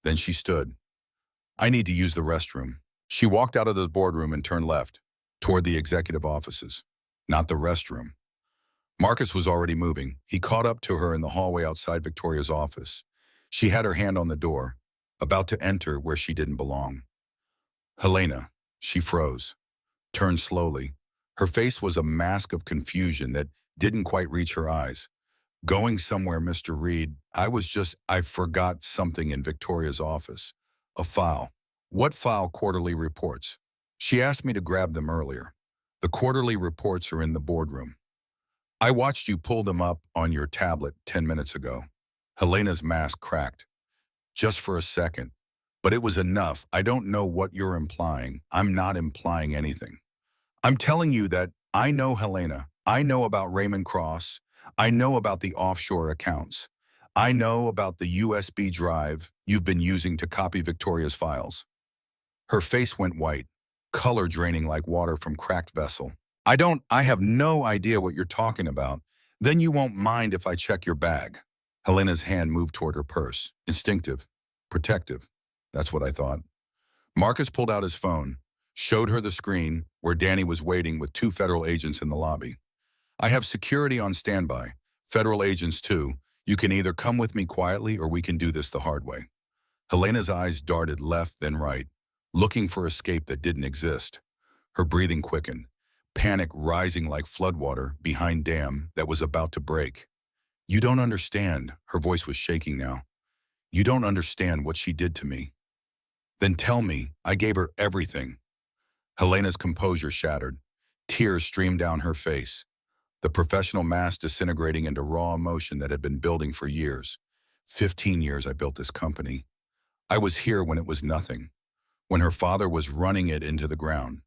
Then she stood. I need to use the restroom. She walked out of the boardroom and turned left, toward the executive offices, not the restroom. Marcus was already moving. He caught up to her in the hallway outside Victoria's office. She had her hand on the door, about to enter where she didn't belong. Helena, she froze, turned slowly. Her face was a mask of confusion that didn't quite reach her eyes. Going somewhere, Mr. Reed. I forgot something in Victoria's office. A file. What file? Quarterly reports. She asked me to grab them earlier. The quarterly reports are in the boardroom. I watched you pull them up on your tablet 10 minutes ago. Helena's mask cracked. Just for a second. But it was enough. I don't know what you're implying. I'm not implying anything. I'm telling you that I know Helena. I know about Raymond Cross. I know about the offshore accounts. I know about the USB drive you've been using to copy Victoria's files. Her face went white, color draining like water from cracked vessel. I have no idea what you're talking about. Then you won't mind if I check your bag. Helena's hand moved toward her purse. Instinctive, protective. That's what I thought. Marcus pulled out his phone, showed her the screen where Danny was waiting with 2 federal agents in the lobby. I have security on standby. Federal agents too. You can either come with me quietly or we can do this the hard way. Helena's eyes darted left then right, looking for escape that didn't exist. Her breathing quickened, panic rising like floodwater behind dam that was about to break. You don't understand. Her voice was shaking now. You don't understand what she did to me. Then tell me. I gave her everything. Helena's composure shattered. Tears streamed down her face, the professional mask disintegrating into raw emotion that had been building for years. 15 years I built this company. I was here when it was nothing, when her father was running it into the ground.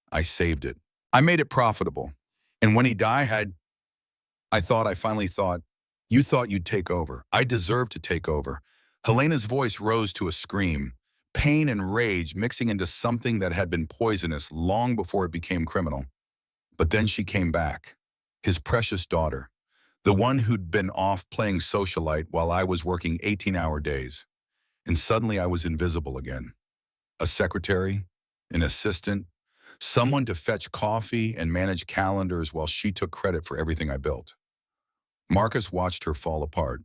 I saved it. I made it profitable. And when he died, I finally thought, you thought you'd take over. I deserve to take over. Helena's voice rose to a scream, pain and rage mixing into something that had been poisonous long before it became criminal. But then she came back, his precious daughter, the one who'd been off playing socialite while I was working 18-hour days. And suddenly I was invisible again. A secretary, an assistant, someone to fetch coffee and manage calendars while she took credit for everything I built. Marcus watched her fall apart.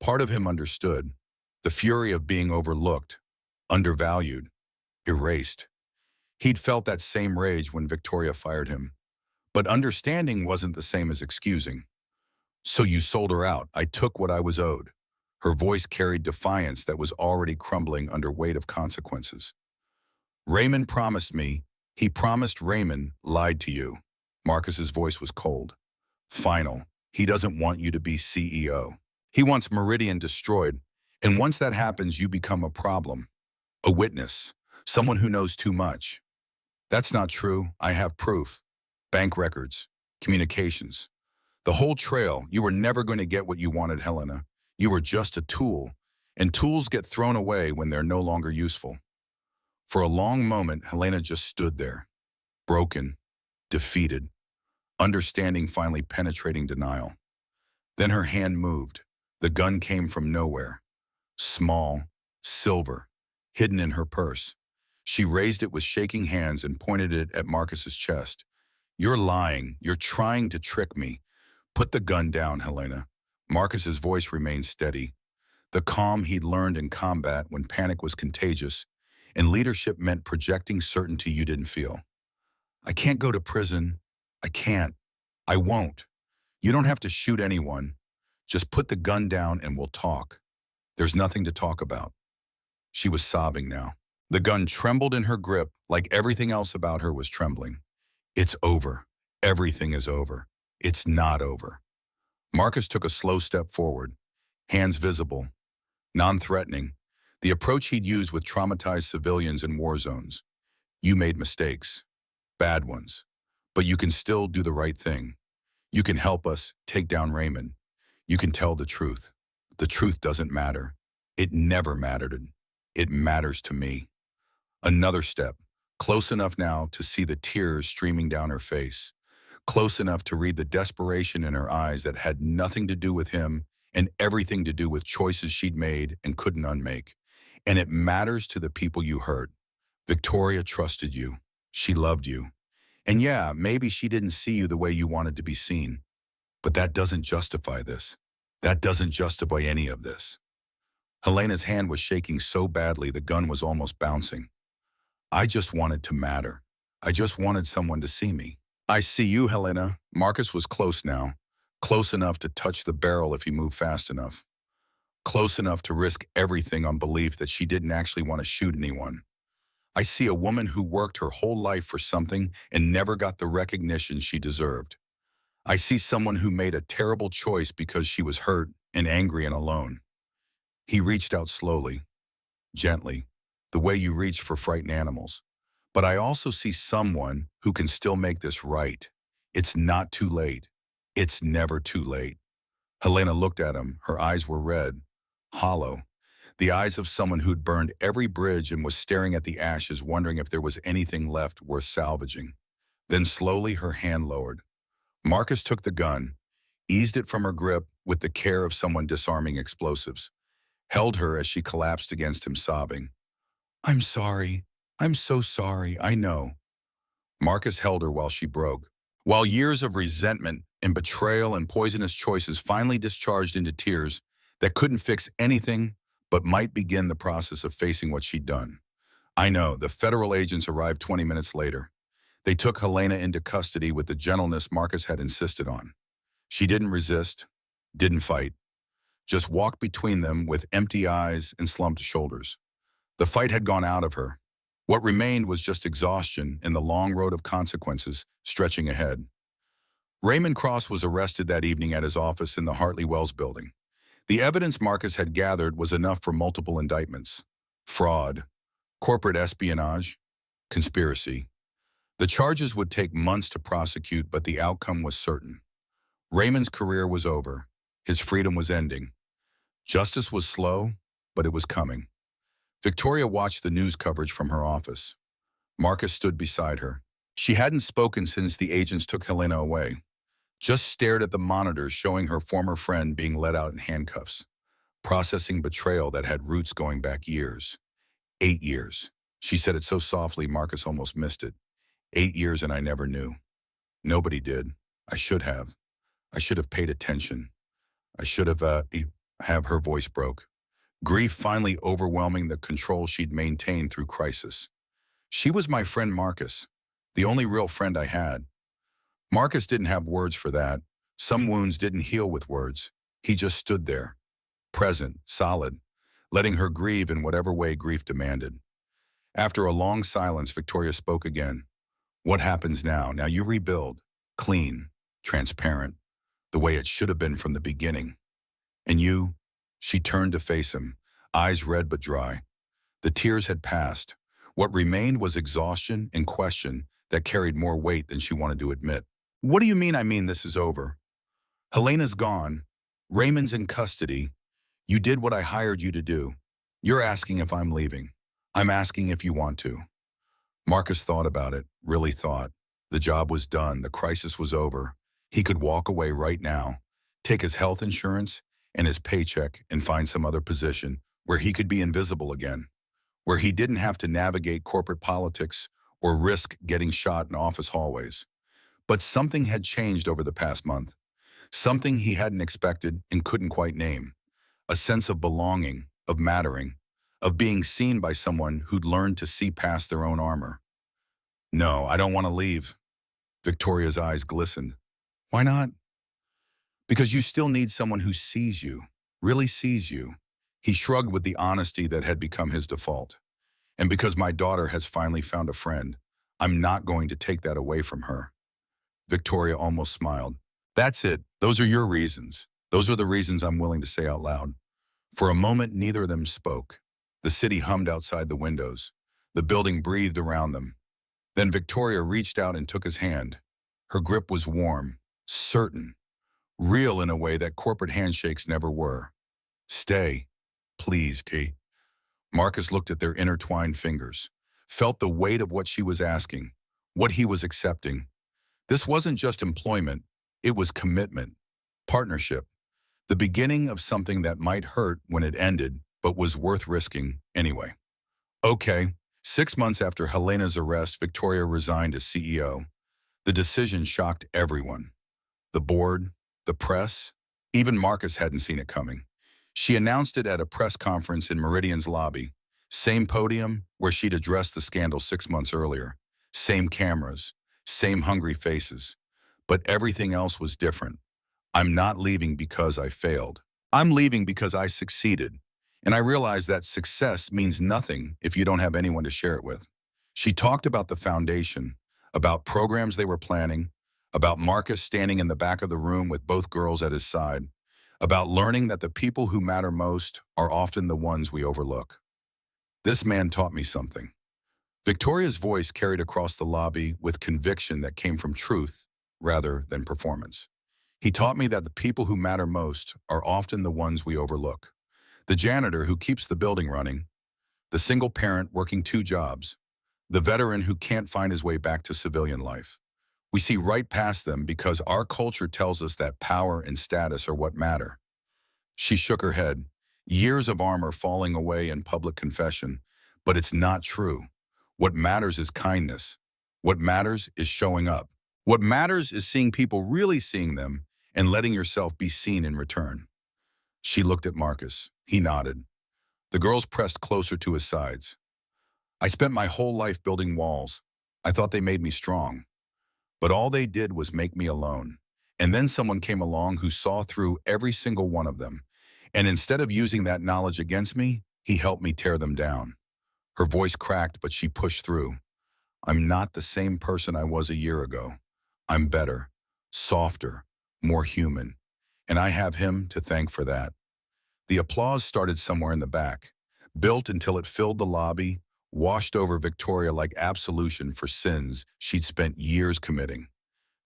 Part of him understood, the fury of being overlooked, undervalued, erased. He'd felt that same rage when Victoria fired him. But understanding wasn't the same as excusing. So you sold her out. I took what I was owed. Her voice carried defiance that was already crumbling under weight of consequences. Raymond promised me. He promised Raymond lied to you. Marcus's voice was cold. Final. He doesn't want you to be CEO. He wants Meridian destroyed. And once that happens, you become a problem. A witness. Someone who knows too much. That's not true. I have proof. Bank records. Communications. The whole trail, you were never going to get what you wanted, Helena. You were just a tool, and tools get thrown away when they're no longer useful. For a long moment, Helena just stood there, broken, defeated, understanding finally penetrating denial. Then her hand moved. The gun came from nowhere. Small, silver, hidden in her purse. She raised it with shaking hands and pointed it at Marcus's chest. You're lying. You're trying to trick me. Put the gun down, Helena. Marcus's voice remained steady. The calm he'd learned in combat when panic was contagious, and leadership meant projecting certainty you didn't feel. I can't go to prison. I can't. I won't. You don't have to shoot anyone. Just put the gun down and we'll talk. There's nothing to talk about. She was sobbing now. The gun trembled in her grip like everything else about her was trembling. It's over. Everything is over. It's not over. Marcus took a slow step forward, hands visible, non-threatening, the approach he'd used with traumatized civilians in war zones. You made mistakes, bad ones, but you can still do the right thing. You can help us take down Raymond. You can tell the truth. The truth doesn't matter. It never mattered. It matters to me. Another step, close enough now to see the tears streaming down her face, close enough to read the desperation in her eyes that had nothing to do with him and everything to do with choices she'd made and couldn't unmake. And it matters to the people you hurt. Victoria trusted you. She loved you. And yeah, maybe she didn't see you the way you wanted to be seen. But that doesn't justify this. That doesn't justify any of this. Helena's hand was shaking so badly the gun was almost bouncing. I just wanted to matter. I just wanted someone to see me. I see you, Helena. Marcus was close now. Close enough to touch the barrel if he moved fast enough. Close enough to risk everything on belief that she didn't actually want to shoot anyone. I see a woman who worked her whole life for something and never got the recognition she deserved. I see someone who made a terrible choice because she was hurt and angry and alone. He reached out slowly, gently, the way you reach for frightened animals. But I also see someone who can still make this right. It's not too late. It's never too late. Helena looked at him. Her eyes were red, hollow, the eyes of someone who'd burned every bridge and was staring at the ashes, wondering if there was anything left worth salvaging. Then slowly her hand lowered. Marcus took the gun, eased it from her grip with the care of someone disarming explosives, held her as she collapsed against him, sobbing. I'm sorry. I'm so sorry. I know. Marcus held her while she broke. While years of resentment and betrayal and poisonous choices finally discharged into tears that couldn't fix anything but might begin the process of facing what she'd done. I know, the federal agents arrived 20 minutes later. They took Helena into custody with the gentleness Marcus had insisted on. She didn't resist, didn't fight, just walked between them with empty eyes and slumped shoulders. The fight had gone out of her. What remained was just exhaustion and the long road of consequences stretching ahead. Raymond Cross was arrested that evening at his office in the Hartley Wells building. The evidence Marcus had gathered was enough for multiple indictments. Fraud, corporate espionage, conspiracy. The charges would take months to prosecute, but the outcome was certain. Raymond's career was over. His freedom was ending. Justice was slow, but it was coming. Victoria watched the news coverage from her office. Marcus stood beside her. She hadn't spoken since the agents took Helena away. Just stared at the monitors showing her former friend being let out in handcuffs, processing betrayal that had roots going back years. 8 years. She said it so softly Marcus almost missed it. 8 years and I never knew. Nobody did. I should have. I should have paid attention. I should have, her voice broke. Grief finally overwhelming the control she'd maintained through crisis. She was my friend Marcus, the only real friend I had. Marcus didn't have words for that. Some wounds didn't heal with words. He just stood there, present, solid, letting her grieve in whatever way grief demanded. After a long silence, Victoria spoke again. What happens now? Now you rebuild, clean, transparent, the way it should have been from the beginning. And you? She turned to face him, eyes red but dry. The tears had passed. What remained was exhaustion and question that carried more weight than she wanted to admit. What do you mean this is over? Helena's gone. Raymond's in custody. You did what I hired you to do. You're asking if I'm leaving. I'm asking if you want to. Marcus thought about it, really thought. The job was done. The crisis was over. He could walk away right now, take his health insurance and his paycheck and find some other position where he could be invisible again, where he didn't have to navigate corporate politics or risk getting shot in office hallways. But something had changed over the past month, something he hadn't expected and couldn't quite name, a sense of belonging, of mattering, of being seen by someone who'd learned to see past their own armor. No, I don't want to leave. Victoria's eyes glistened. Why not? Because you still need someone who sees you, really sees you. He shrugged with the honesty that had become his default. And because my daughter has finally found a friend, I'm not going to take that away from her. Victoria almost smiled. That's it. Those are your reasons. Those are the reasons I'm willing to say out loud. For a moment, neither of them spoke. The city hummed outside the windows. The building breathed around them. Then Victoria reached out and took his hand. Her grip was warm, certain, real in a way that corporate handshakes never were. Stay, please, Kate. Marcus looked at their intertwined fingers, felt the weight of what she was asking, what he was accepting. This wasn't just employment, it was commitment, partnership, the beginning of something that might hurt when it ended, but was worth risking anyway. Okay, 6 months after Helena's arrest, Victoria resigned as CEO. The decision shocked everyone. The board, the press, even Marcus hadn't seen it coming. She announced it at a press conference in Meridian's lobby, same podium where she'd addressed the scandal 6 months earlier, same cameras, same hungry faces. But everything else was different. I'm not leaving because I failed. I'm leaving because I succeeded. And I realized that success means nothing if you don't have anyone to share it with. She talked about the foundation, about programs they were planning, about Marcus standing in the back of the room with both girls at his side, about learning that the people who matter most are often the ones we overlook. This man taught me something. Victoria's voice carried across the lobby with conviction that came from truth rather than performance. He taught me that the people who matter most are often the ones we overlook. The janitor who keeps the building running, the single parent working 2 jobs, the veteran who can't find his way back to civilian life. We see right past them because our culture tells us that power and status are what matter. She shook her head, years of armor falling away in public confession, but it's not true. What matters is kindness. What matters is showing up. What matters is seeing people really seeing them and letting yourself be seen in return. She looked at Marcus. He nodded. The girls pressed closer to his sides. I spent my whole life building walls. I thought they made me strong. But all they did was make me alone. And then someone came along who saw through every single one of them. And instead of using that knowledge against me, he helped me tear them down. Her voice cracked, but she pushed through. I'm not the same person I was a year ago. I'm better, softer, more human. And I have him to thank for that. The applause started somewhere in the back, built until it filled the lobby, washed over Victoria like absolution for sins she'd spent years committing.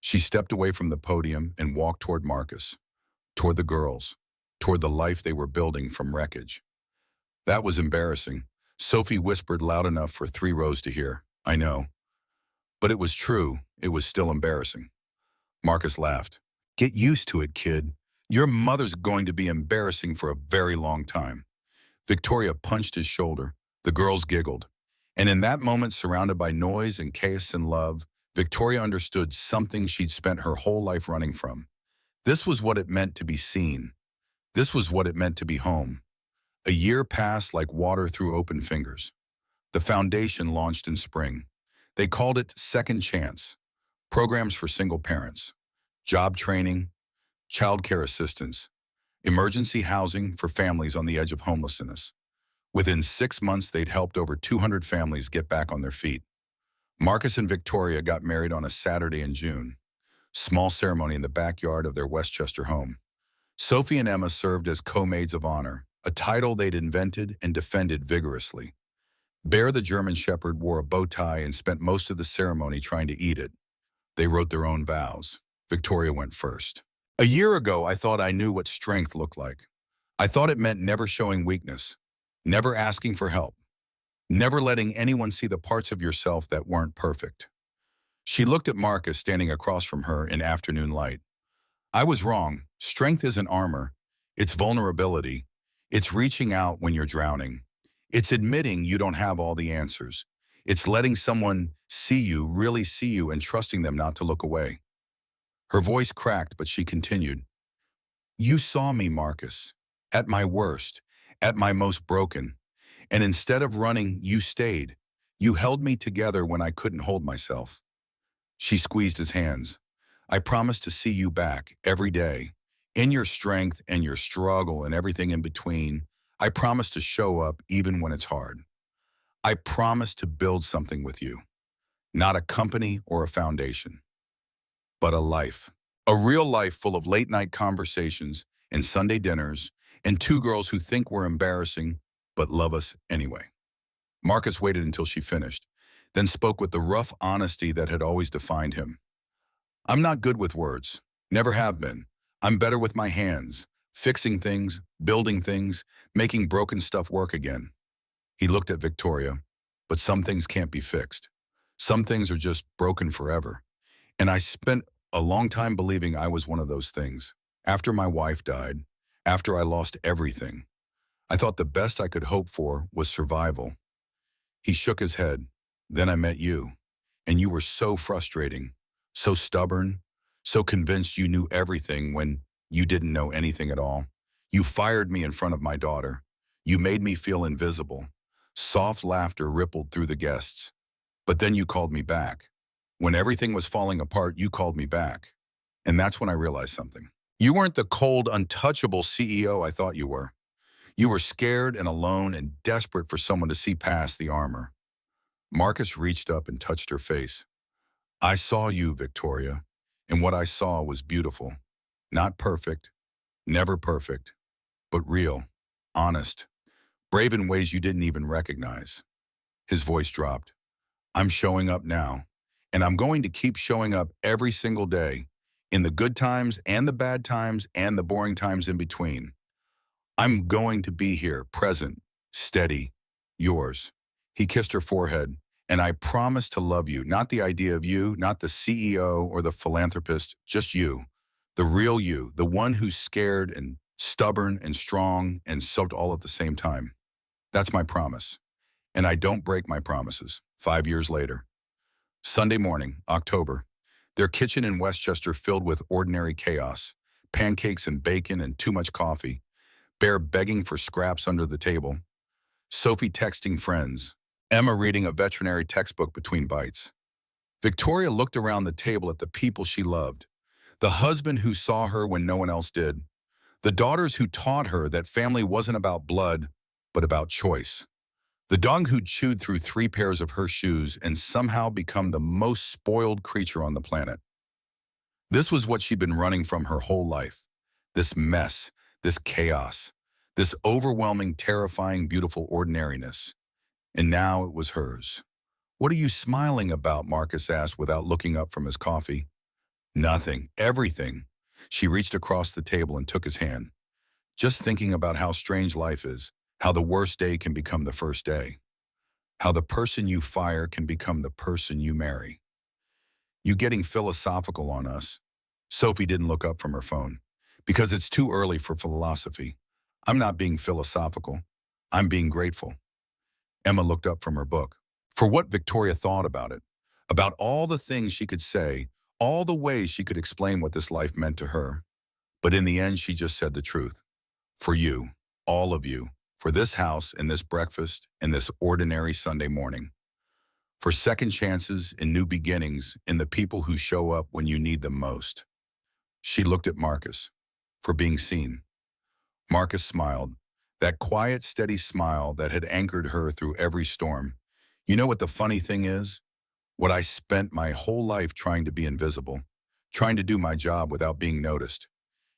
She stepped away from the podium and walked toward Marcus, toward the girls, toward the life they were building from wreckage. That was embarrassing. Sophie whispered loud enough for 3 rows to hear. I know. But it was true. It was still embarrassing. Marcus laughed. Get used to it, kid. Your mother's going to be embarrassing for a very long time. Victoria punched his shoulder. The girls giggled. And in that moment, surrounded by noise and chaos and love, Victoria understood something she'd spent her whole life running from. This was what it meant to be seen. This was what it meant to be home. A year passed like water through open fingers. The foundation launched in spring. They called it Second Chance, programs for single parents, job training, childcare assistance, emergency housing for families on the edge of homelessness. Within 6 months, they'd helped over 200 families get back on their feet. Marcus and Victoria got married on a Saturday in June. Small ceremony in the backyard of their Westchester home. Sophie and Emma served as co-maids of honor, a title they'd invented and defended vigorously. Bear the German Shepherd wore a bow tie and spent most of the ceremony trying to eat it. They wrote their own vows. Victoria went first. A year ago, I thought I knew what strength looked like. I thought it meant never showing weakness, never asking for help, never letting anyone see the parts of yourself that weren't perfect. She looked at Marcus standing across from her in afternoon light. I was wrong. Strength isn't armor. It's vulnerability. It's reaching out when you're drowning. It's admitting you don't have all the answers. It's letting someone see you, really see you, and trusting them not to look away. Her voice cracked, but she continued. You saw me, Marcus, at my worst, at my most broken. And instead of running, you stayed. You held me together when I couldn't hold myself. She squeezed his hands. I promise to see you back every day. In your strength and your struggle and everything in between, I promise to show up even when it's hard. I promise to build something with you. Not a company or a foundation, but a life. A real life full of late-night conversations and Sunday dinners and two girls who think we're embarrassing but love us anyway. Marcus waited until she finished, then spoke with the rough honesty that had always defined him. I'm not good with words, never have been. I'm better with my hands, fixing things, building things, making broken stuff work again. He looked at Victoria, but some things can't be fixed. Some things are just broken forever. And I spent a long time believing I was one of those things. After my wife died, after I lost everything, I thought the best I could hope for was survival. He shook his head. Then I met you, and you were so frustrating, so stubborn, so convinced you knew everything when you didn't know anything at all. You fired me in front of my daughter. You made me feel invisible. Soft laughter rippled through the guests. But then you called me back. When everything was falling apart, you called me back. And that's when I realized something. You weren't the cold, untouchable CEO I thought you were. You were scared and alone and desperate for someone to see past the armor. Marcus reached up and touched her face. I saw you, Victoria, and what I saw was beautiful. Not perfect, never perfect, but real, honest, brave in ways you didn't even recognize. His voice dropped. I'm showing up now, and I'm going to keep showing up every single day, in the good times and the bad times and the boring times in between. I'm going to be here, present, steady, yours. He kissed her forehead, and I promise to love you, not the idea of you, not the CEO or the philanthropist, just you, the real you, the one who's scared and stubborn and strong and soaked all at the same time. That's my promise. And I don't break my promises. 5 years later. Sunday morning, October. Their kitchen in Westchester filled with ordinary chaos. Pancakes and bacon and too much coffee. Bear begging for scraps under the table. Sophie texting friends. Emma reading a veterinary textbook between bites. Victoria looked around the table at the people she loved. The husband who saw her when no one else did. The daughters who taught her that family wasn't about blood, but about choice. The dog who'd chewed through 3 pairs of her shoes and somehow become the most spoiled creature on the planet. This was what she'd been running from her whole life. This mess, this chaos, this overwhelming, terrifying, beautiful ordinariness. And now it was hers. What are you smiling about? Marcus asked without looking up from his coffee. Nothing, everything. She reached across the table and took his hand. Just thinking about how strange life is, how the worst day can become the first day, how the person you fire can become the person you marry. You getting philosophical on us? Sophie didn't look up from her phone. Because it's too early for philosophy. I'm not being philosophical. I'm being grateful. Emma looked up from her book. For what Victoria thought about it, about all the things she could say, all the ways she could explain what this life meant to her. But in the end, she just said the truth. For you, all of you, for this house and this breakfast and this ordinary Sunday morning. For second chances and new beginnings in the people who show up when you need them most. She looked at Marcus, for being seen. Marcus smiled, that quiet, steady smile that had anchored her through every storm. You know what the funny thing is? What I spent my whole life trying to be invisible, trying to do my job without being noticed.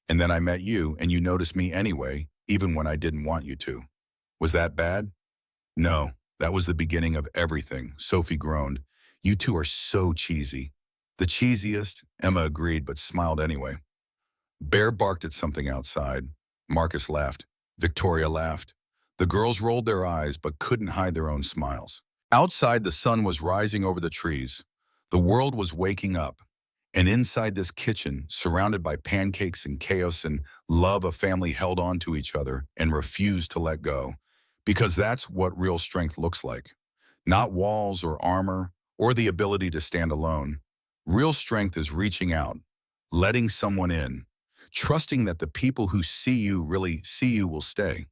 And then I met you, and you noticed me anyway, even when I didn't want you to. Was that bad? No, that was the beginning of everything, Sophie groaned. You two are so cheesy. The cheesiest, Emma agreed but smiled anyway. Bear barked at something outside. Marcus laughed. Victoria laughed. The girls rolled their eyes but couldn't hide their own smiles. Outside, the sun was rising over the trees. The world was waking up. And inside this kitchen, surrounded by pancakes and chaos and love, a family held on to each other and refused to let go. Because that's what real strength looks like. Not walls or armor or the ability to stand alone. Real strength is reaching out, letting someone in, trusting that the people who see you really see you will stay.